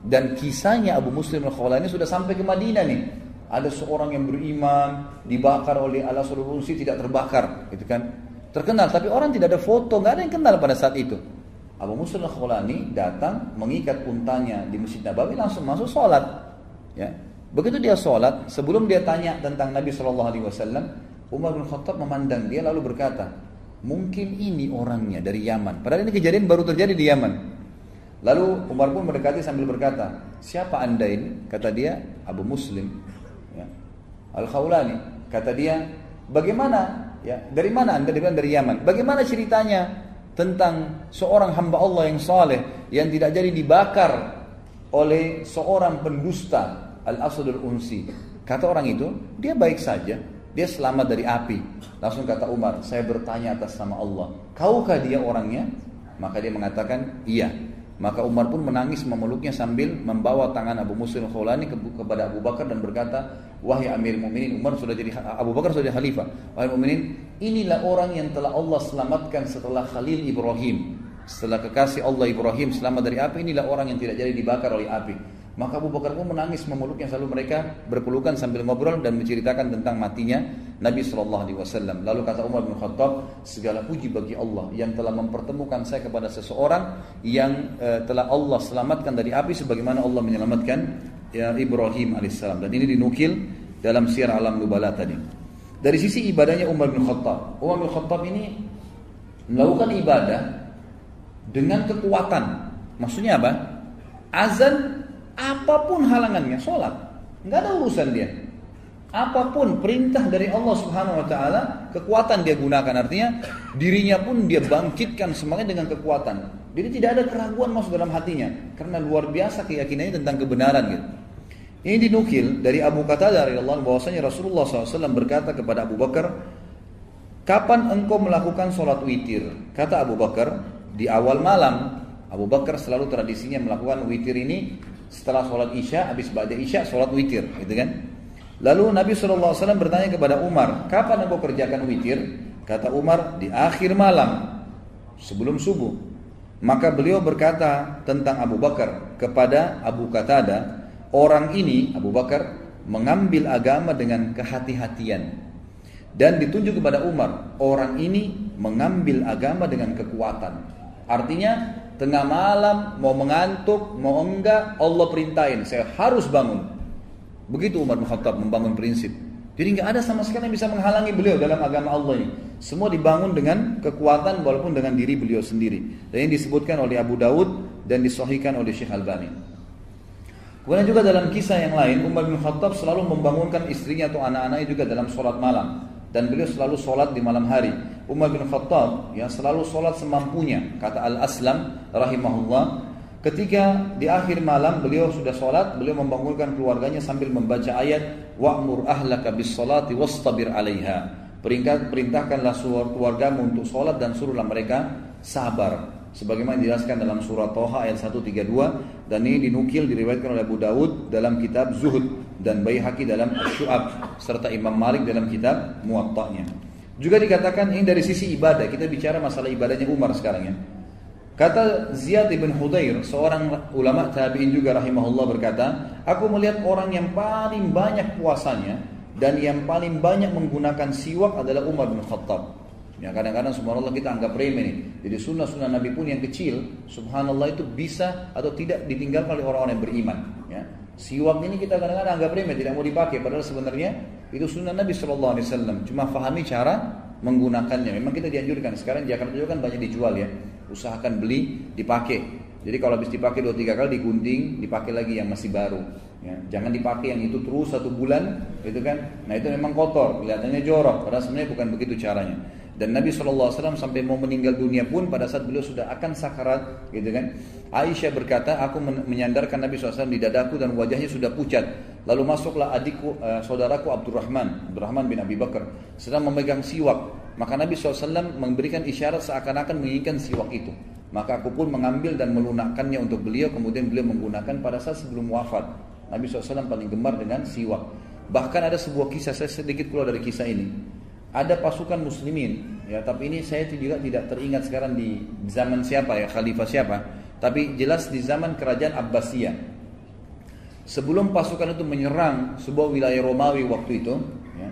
Dan kisahnya Abu Muslim Al-Khawlani sudah sampai ke Madinah nih. Ada seorang yang beriman dibakar oleh Al-Aswad Al-Unsi, tidak terbakar, gitu kan? Terkenal, tapi orang tidak ada foto, nggak ada yang kenal pada saat itu. Abu Muslim Al-Khawlani datang mengikat untanya di Masjid Nabawi, langsung masuk sholat. Ya, begitu dia sholat, sebelum dia tanya tentang Nabi SAW, Umar bin Khattab memandang dia lalu berkata, mungkin ini orangnya dari Yaman. Padahal ini kejadian baru terjadi di Yaman. Lalu Umar pun mendekati sambil berkata, siapa anda ini? Kata dia, Abu Muslim ya, Al-Khawlani. Kata dia, bagaimana? Ya, dari mana anda? Dia bilang dari Yaman. Bagaimana ceritanya tentang seorang hamba Allah yang saleh yang tidak jadi dibakar oleh seorang pendusta, Al-Aswad Al-Unsi? Kata orang itu, dia baik saja, dia selamat dari api. Langsung kata Umar, saya bertanya atas nama Allah, kaukah dia orangnya? Maka dia mengatakan, iya. Maka Umar pun menangis memeluknya sambil membawa tangan Abu Muslim Khawlani kepada Abu Bakar dan berkata, wahai Amir Mu'minin, Abu Bakar sudah jadi khalifah. Wahai Mu'minin, inilah orang yang telah Allah selamatkan setelah Khalil Ibrahim. Setelah kekasih Allah Ibrahim selamat dari api, inilah orang yang tidak jadi dibakar oleh api. Maka Abu Bakar pun menangis memeluknya, selalu mereka berpelukan sambil ngobrol dan menceritakan tentang matinya Nabi SAW. Lalu kata Umar bin Khattab, segala puji bagi Allah yang telah mempertemukan saya kepada seseorang yang telah Allah selamatkan dari api sebagaimana Allah menyelamatkan Ibrahim alaihissalam. Dan ini dinukil dalam Syiar Alam Nubala tadi. Dari sisi ibadahnya Umar bin Khattab, Umar bin Khattab ini melakukan ibadah dengan kekuatan. Maksudnya apa? Azan, apapun halangannya, sholat, nggak ada urusan dia. Apapun perintah dari Allah Subhanahu Wa Taala, kekuatan dia gunakan. Artinya dirinya pun dia bangkitkan semangat dengan kekuatan. Jadi tidak ada keraguan masuk dalam hatinya, karena luar biasa keyakinannya tentang kebenaran gitu. Ini dinukil dari Abu Qatadah radhiyallahu anhu bahwasanya Rasulullah SAW berkata kepada Abu Bakar, kapan engkau melakukan sholat witir? Kata Abu Bakar, di awal malam. Abu Bakar selalu tradisinya melakukan witir ini setelah sholat isya, habis ba'da isya sholat witir, gitu kan? Lalu Nabi SAW bertanya kepada Umar, kapan engkau kerjakan witir? Kata Umar, di akhir malam, sebelum subuh. Maka beliau berkata tentang Abu Bakar kepada Abu Qatadah, orang ini, Abu Bakar, mengambil agama dengan kehati-hatian. Dan ditunjuk kepada Umar, orang ini mengambil agama dengan kekuatan. Artinya, tengah malam, mau mengantuk, mau enggak, Allah perintahin, saya harus bangun. Begitu Umar bin Khattab membangun prinsip. Jadi enggak ada sama sekali yang bisa menghalangi beliau dalam agama Allah ini. Semua dibangun dengan kekuatan walaupun dengan diri beliau sendiri. Dan ini disebutkan oleh Abu Dawud dan disahihkan oleh Syekh Albani. Kemudian juga dalam kisah yang lain, Umar bin Khattab selalu membangunkan istrinya atau anak-anaknya juga dalam sholat malam. Dan beliau selalu sholat di malam hari. Umar bin Khattab yang selalu sholat semampunya. Kata Al-Aslam rahimahullah, ketika di akhir malam beliau sudah sholat, beliau membangunkan keluarganya sambil membaca ayat wa'mur ahlaka bis salati wastabir 'alaiha. Perintahkanlah keluargamu untuk sholat dan suruhlah mereka sabar. Sebagaimana dijelaskan dalam surah Toha ayat 132, dan ini dinukil diriwayatkan oleh Abu Dawud dalam kitab Zuhud dan Baihaqi dalam Syu'ab serta Imam Malik dalam kitab Muwatta'nya. Juga dikatakan ini dari sisi ibadah, kita bicara masalah ibadahnya Umar sekarang ya. Kata Ziyad bin Hudayr, seorang ulama tabi'in juga rahimahullah berkata, aku melihat orang yang paling banyak puasanya dan yang paling banyak menggunakan siwak adalah Umar bin Khattab. Ya, kadang-kadang subhanallah kita anggap remeh nih. Jadi sunnah-sunnah Nabi pun yang kecil, subhanallah itu bisa atau tidak ditinggalkan oleh orang-orang yang beriman. Ya. Siwak ini kita kadang-kadang anggap remeh, tidak mau dipakai. Padahal sebenarnya itu sunnah Nabi SAW. Cuma fahami cara menggunakannya. Memang kita dianjurkan. Sekarang Jakarta juga kan banyak dijual ya. Usahakan beli, dipakai. Jadi kalau habis dipakai 2-3 kali digunting, dipakai lagi yang masih baru. Ya, jangan dipakai yang itu terus 1 bulan, gitu kan? Nah itu memang kotor, kelihatannya jorok. Padahal sebenarnya bukan begitu caranya. Dan Nabi SAW sampai mau meninggal dunia pun pada saat beliau sudah akan sakarat, gitu kan? Aisyah berkata, aku menyandarkan Nabi SAW di dadaku dan wajahnya sudah pucat. Lalu masuklah adikku, saudaraku Abdurrahman bin Abi Bakar, sedang memegang siwak. Maka Nabi SAW memberikan isyarat seakan-akan menginginkan siwak itu. Maka aku pun mengambil dan melunakkannya untuk beliau. Kemudian beliau menggunakan pada saat sebelum wafat. Nabi SAW paling gemar dengan siwak. Bahkan ada sebuah kisah, saya sedikit keluar dari kisah ini. Ada pasukan muslimin, ya, tapi ini saya juga tidak teringat sekarang di zaman siapa ya, khalifah siapa. Tapi jelas di zaman kerajaan Abbasiyah. Sebelum pasukan itu menyerang sebuah wilayah Romawi waktu itu, ya,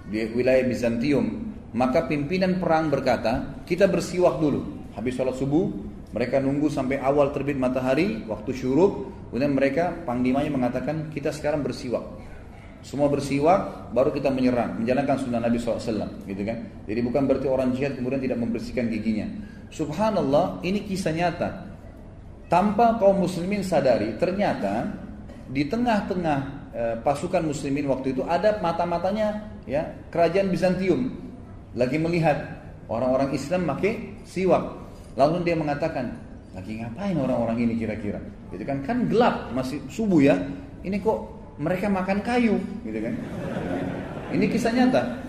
di wilayah Bizantium, maka pimpinan perang berkata, kita bersiwak dulu. Habis sholat subuh, mereka nunggu sampai awal terbit matahari, waktu syuruk, kemudian mereka panglimanya mengatakan, kita sekarang bersiwak. Semua bersiwak, baru kita menyerang, menjalankan sunnah Nabi SAW, gitu kan? Jadi bukan berarti orang jihad kemudian tidak membersihkan giginya. Subhanallah, ini kisah nyata. Tanpa kaum muslimin sadari, ternyata di tengah-tengah pasukan muslimin waktu itu ada mata-matanya, ya, kerajaan Bizantium lagi melihat orang-orang Islam pakai siwak. Lalu dia mengatakan, lagi ngapain orang-orang ini kira-kira? Gitu kan? Kan gelap, masih subuh ya. Ini kok mereka makan kayu, gitu kan? Ini kisah nyata.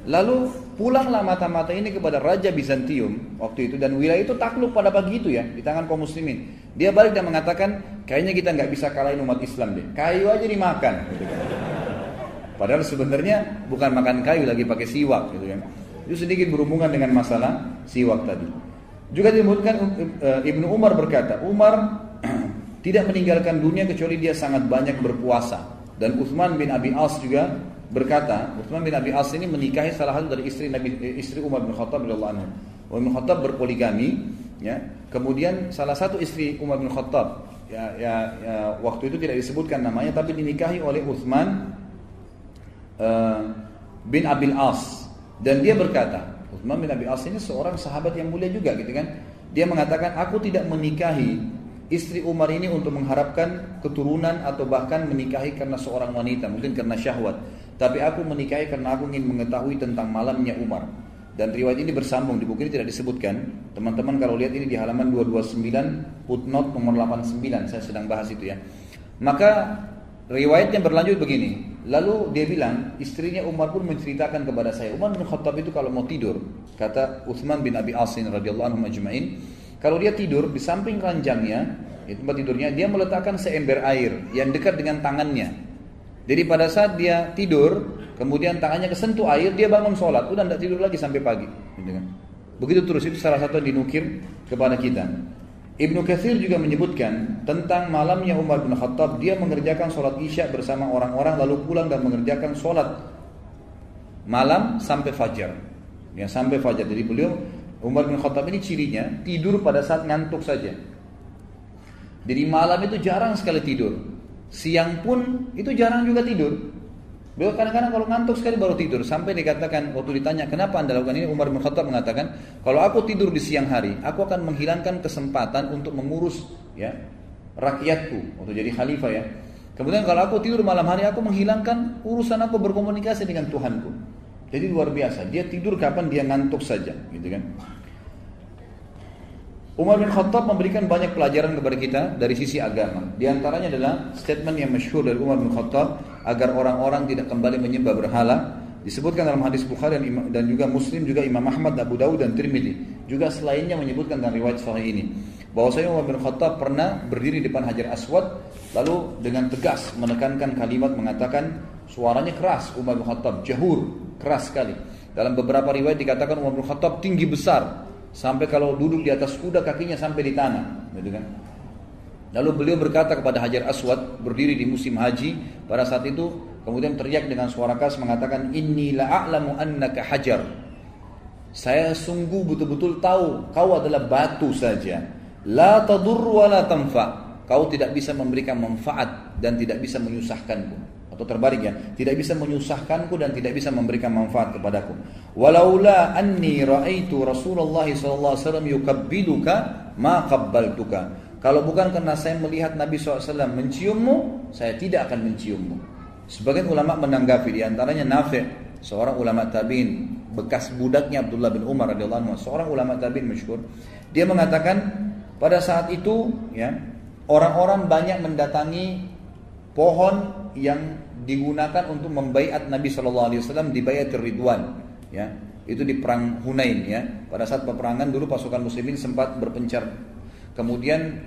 Lalu pulanglah mata-mata ini kepada Raja Bizantium waktu itu, dan wilayah itu takluk pada pagi itu ya, di tangan kaum muslimin. Dia balik dan mengatakan, kayaknya kita nggak bisa kalahin umat Islam deh, kayu aja dimakan gitu kan. Padahal sebenarnya bukan makan kayu, lagi pakai siwak gitu kan. Itu sedikit berhubungan dengan masalah siwak tadi. Juga disebutkan Ibnu Umar berkata, Umar tidak meninggalkan dunia kecuali dia sangat banyak berpuasa. Dan Utsman bin Abi As juga berkata, Utsman bin Abi As ini menikahi salah satu dari istri Umar bin Khattab radhiyallahu anhu. Umar bin Khattab berpoligami, ya. Kemudian salah satu istri Umar bin Khattab, waktu itu tidak disebutkan namanya, tapi dinikahi oleh Utsman bin Abi As. Dan dia berkata, Utsman bin Abi As ini seorang sahabat yang mulia juga gitu kan. Dia mengatakan, aku tidak menikahi istri Umar ini untuk mengharapkan keturunan atau bahkan menikahi karena seorang wanita, mungkin karena syahwat. Tapi aku menikahi karena aku ingin mengetahui tentang malamnya Umar. Dan riwayat ini bersambung, di buku ini tidak disebutkan. Teman-teman kalau lihat ini di halaman 229 footnote nomor 89, saya sedang bahas itu ya. Maka riwayatnya berlanjut begini. Lalu dia bilang, istrinya Umar pun menceritakan kepada saya, Umar bin Khattab itu kalau mau tidur, kata Utsman bin Abi As radhiyallahu anhu majma'in, kalau dia tidur di samping ranjangnya, di tempat tidurnya, dia meletakkan seember air yang dekat dengan tangannya. Jadi pada saat dia tidur, kemudian tangannya kesentuh air, dia bangun sholat, udah tidak tidur lagi sampai pagi. Begitu terus, itu salah satu yang dinukir kepada kita. Ibnu Katsir juga menyebutkan tentang malamnya Umar bin Khattab, dia mengerjakan sholat isya bersama orang-orang, lalu pulang dan mengerjakan sholat malam sampai fajar. Ya, sampai fajar. Jadi beliau Umar bin Khattab ini cirinya tidur pada saat ngantuk saja. Jadi malam itu jarang sekali tidur. Siang pun itu jarang juga tidur. Beliau kadang-kadang kalau ngantuk sekali baru tidur. Sampai dikatakan waktu ditanya kenapa anda lakukan ini, Umar bin Khattab mengatakan, kalau aku tidur di siang hari, aku akan menghilangkan kesempatan untuk mengurus ya rakyatku waktu jadi khalifah ya. Kemudian kalau aku tidur malam hari, aku menghilangkan urusan aku berkomunikasi dengan Tuhanku. Jadi luar biasa. Dia tidur kapan dia ngantuk saja, gitu kan? Umar bin Khattab memberikan banyak pelajaran kepada kita dari sisi agama. Di antaranya adalah statement yang masyhur dari Umar bin Khattab agar orang-orang tidak kembali menyembah berhala. Disebutkan dalam hadis Bukhari dan juga Muslim, juga Imam Ahmad, Abu Dawud dan Tirmidzi. Juga selainnya menyebutkan dalam riwayat sahih ini bahwasanya Umar bin Khattab pernah berdiri di depan Hajar Aswad lalu dengan tegas menekankan kalimat, mengatakan suaranya keras. Umar bin Khattab jahur, keras sekali. Dalam beberapa riwayat dikatakan Umar bin Khattab tinggi besar, sampai kalau duduk di atas kuda kakinya sampai di tanah, gitu kan. Lalu beliau berkata kepada Hajar Aswad, berdiri di musim haji pada saat itu, kemudian teriak dengan suara keras mengatakan, inni la'alamu annaka hajar. Saya sungguh betul-betul tahu kau adalah batu saja. La tadur wa la tanfa. Kau tidak bisa memberikan manfaat dan tidak bisa menyusahkanku. Atau terbalik ya, tidak bisa menyusahkanku dan tidak bisa memberikan manfaat kepadaku. Walaula anni ra'aitu Rasulullah sallallahu alaihi wasallam yukabbiduka ma qabbaltuka. Kalau bukan karena saya melihat Nabi SAW menciummu, saya tidak akan menciummu. Sebagian ulama menanggapi, di antaranya Nafi', seorang ulama tabi'in, bekas budaknya Abdullah bin Umar radhiyallahu anhu, seorang ulama tabi'in masyhur. Dia mengatakan pada saat itu ya, orang-orang banyak mendatangi pohon yang digunakan untuk membaiat Nabi SAW di Baiatir Ridwan ya. Itu di perang Hunain ya. Pada saat peperangan dulu pasukan muslimin sempat berpencar. Kemudian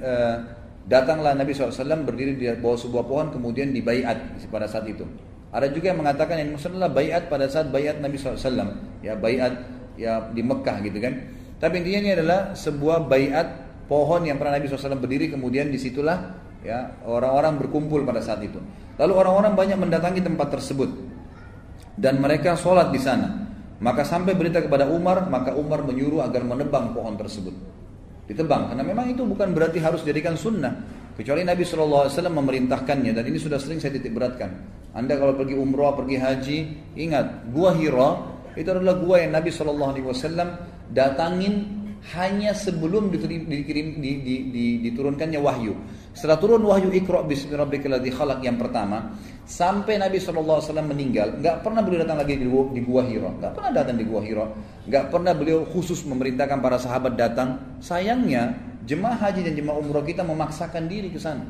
datanglah Nabi SAW berdiri di bawah sebuah pohon, kemudian dibaiat pada saat itu. Ada juga yang mengatakan yang maksudnya adalah baiat pada saat baiat Nabi SAW ya, baiat ya di Mekah gitu kan. Tapi intinya ini adalah sebuah baiat pohon yang pernah Nabi SAW berdiri, kemudian disitulah ya orang-orang berkumpul pada saat itu. Lalu orang-orang banyak mendatangi tempat tersebut dan mereka sholat di sana. Maka sampai berita kepada Umar, maka Umar menyuruh agar menebang pohon tersebut. Ditebang, karena memang itu bukan berarti harus dijadikan sunnah, kecuali Nabi SAW memerintahkannya. Dan ini sudah sering saya titik beratkan. Anda kalau pergi umrah, pergi haji, ingat Gua Hira itu adalah gua yang Nabi SAW datangin hanya sebelum diturunkannya wahyu. Setelah turun wahyu Iqra bismi rabbikal ladzi khalaq yang pertama, sampai Nabi SAW meninggal, enggak pernah beliau datang lagi di Gua Hira. Enggak pernah datang di Gua Hira. Enggak pernah beliau khusus memerintahkan para sahabat datang. Sayangnya, jemaah haji dan jemaah umrah kita memaksakan diri ke sana.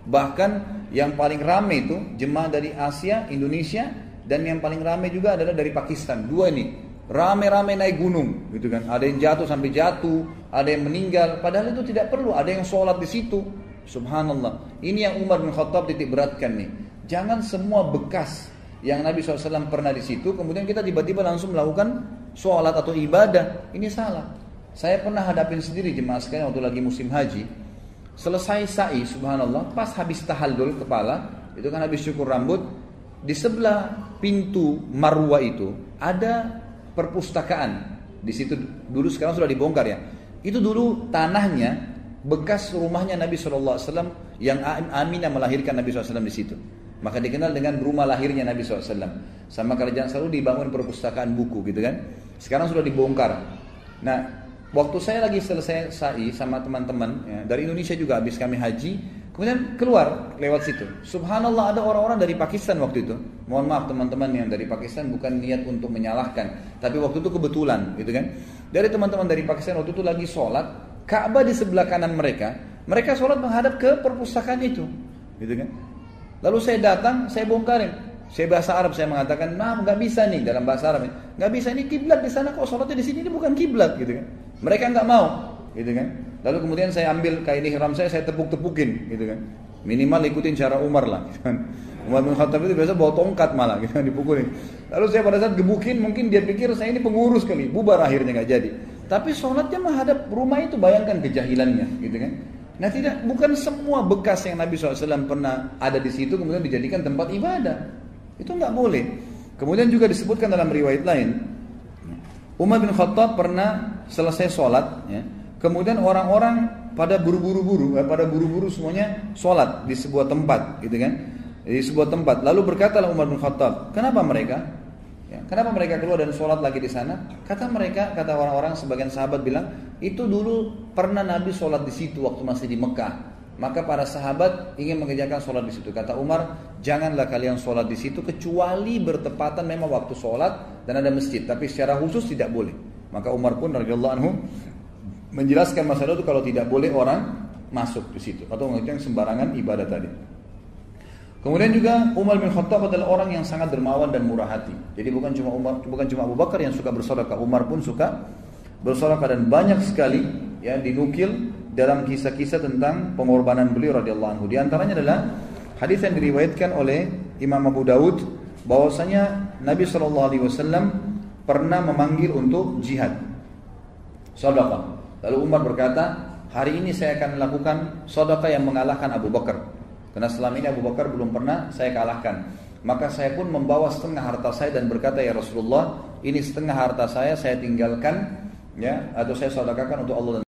Bahkan yang paling ramai itu jemaah dari Asia, Indonesia, dan yang paling ramai juga adalah dari Pakistan. Dua ini rame-rame naik gunung, gitu kan? Ada yang jatuh sampai jatuh, ada yang meninggal. Padahal itu tidak perlu. Ada yang sholat di situ. Subhanallah. Ini yang Umar bin Khattab titik beratkan nih. Jangan semua bekas yang Nabi SAW pernah di situ, kemudian kita tiba-tiba langsung melakukan sholat atau ibadah. Ini salah. Saya pernah hadapin sendiri jemaah sekalian waktu lagi musim haji. Selesai sa'i, subhanallah, pas habis tahallul kepala, itu kan habis syukur rambut, di sebelah pintu Marwah itu ada perpustakaan. Di situ dulu, sekarang sudah dibongkar ya. Itu dulu tanahnya bekas rumahnya Nabi SAW yang Aminah melahirkan Nabi SAW di situ. Maka dikenal dengan rumah lahirnya Nabi SAW. Sama kerajaan selalu dibangun perpustakaan buku gitu kan. Sekarang sudah dibongkar. Nah, waktu saya lagi selesai sa'i sama teman-teman ya, dari Indonesia juga habis kami haji, kemudian keluar lewat situ. Subhanallah, ada orang-orang dari Pakistan waktu itu. Mohon maaf teman-teman yang dari Pakistan, bukan niat untuk menyalahkan, tapi waktu itu kebetulan gitu kan. Dari teman-teman dari Pakistan waktu itu lagi sholat, Ka'bah di sebelah kanan mereka. Mereka sholat menghadap ke perpustakaan itu, gitu kan. Lalu saya datang, saya bongkarin. Saya bahasa Arab, saya mengatakan, maaf nggak bisa nih dalam bahasa Arab, nggak bisa, ini kiblat di sana kok, sholatnya di sini, ini bukan kiblat, gitu kan. Mereka nggak mau, gitu kan. Lalu kemudian saya ambil kain ihram saya tepuk-tepukin, gitu kan. Minimal ikutin cara Umar lah, gitu kan. Umar bin Khattab itu biasa bawa tongkat malah, gitu kan, dipukulin. Lalu saya pada saat gebukin, mungkin dia pikir saya ini pengurus kali, bubar akhirnya nggak jadi. Tapi sholatnya menghadap rumah itu, bayangkan kejahilannya, gitu kan. Nah tidak, bukan semua bekas yang Nabi SAW pernah ada di situ kemudian dijadikan tempat ibadah. Itu nggak boleh. Kemudian juga disebutkan dalam riwayat lain, Umar bin Khattab pernah selesai sholat, ya, kemudian orang-orang pada buru-buru semuanya sholat di sebuah tempat, gitu kan? Di sebuah tempat. Lalu berkatalah Umar bin Khattab, kenapa mereka? Ya, kenapa mereka keluar dan sholat lagi di sana? Kata orang-orang, sebagian sahabat bilang, itu dulu pernah Nabi sholat di situ waktu masih di Mekah. Maka para sahabat ingin mengerjakan sholat di situ. Kata Umar, janganlah kalian sholat di situ kecuali bertepatan memang waktu sholat dan ada masjid. Tapi secara khusus tidak boleh. Maka Umar pun radhiyallahu anhu menjelaskan masalah itu kalau tidak boleh orang masuk di situ atau mengerjakan sembarangan ibadah tadi. Kemudian juga Umar bin Khattab adalah orang yang sangat dermawan dan murah hati. Jadi bukan cuma Abu Bakar yang suka bersedekah, Umar pun suka bersedekah, dan banyak sekali ya dinukil dalam kisah-kisah tentang pengorbanan beliau radhiyallahu anhu. Di antaranya adalah hadis yang diriwayatkan oleh Imam Abu Daud bahwasanya Nabi SAW pernah memanggil untuk jihad, sedekah. Lalu Umar berkata, hari ini saya akan melakukan sedekah yang mengalahkan Abu Bakar. Karena selama ini Abu Bakar belum pernah saya kalahkan. Maka saya pun membawa setengah harta saya dan berkata, ya Rasulullah, ini setengah harta saya tinggalkan ya, atau saya sedekahkan untuk Allah dan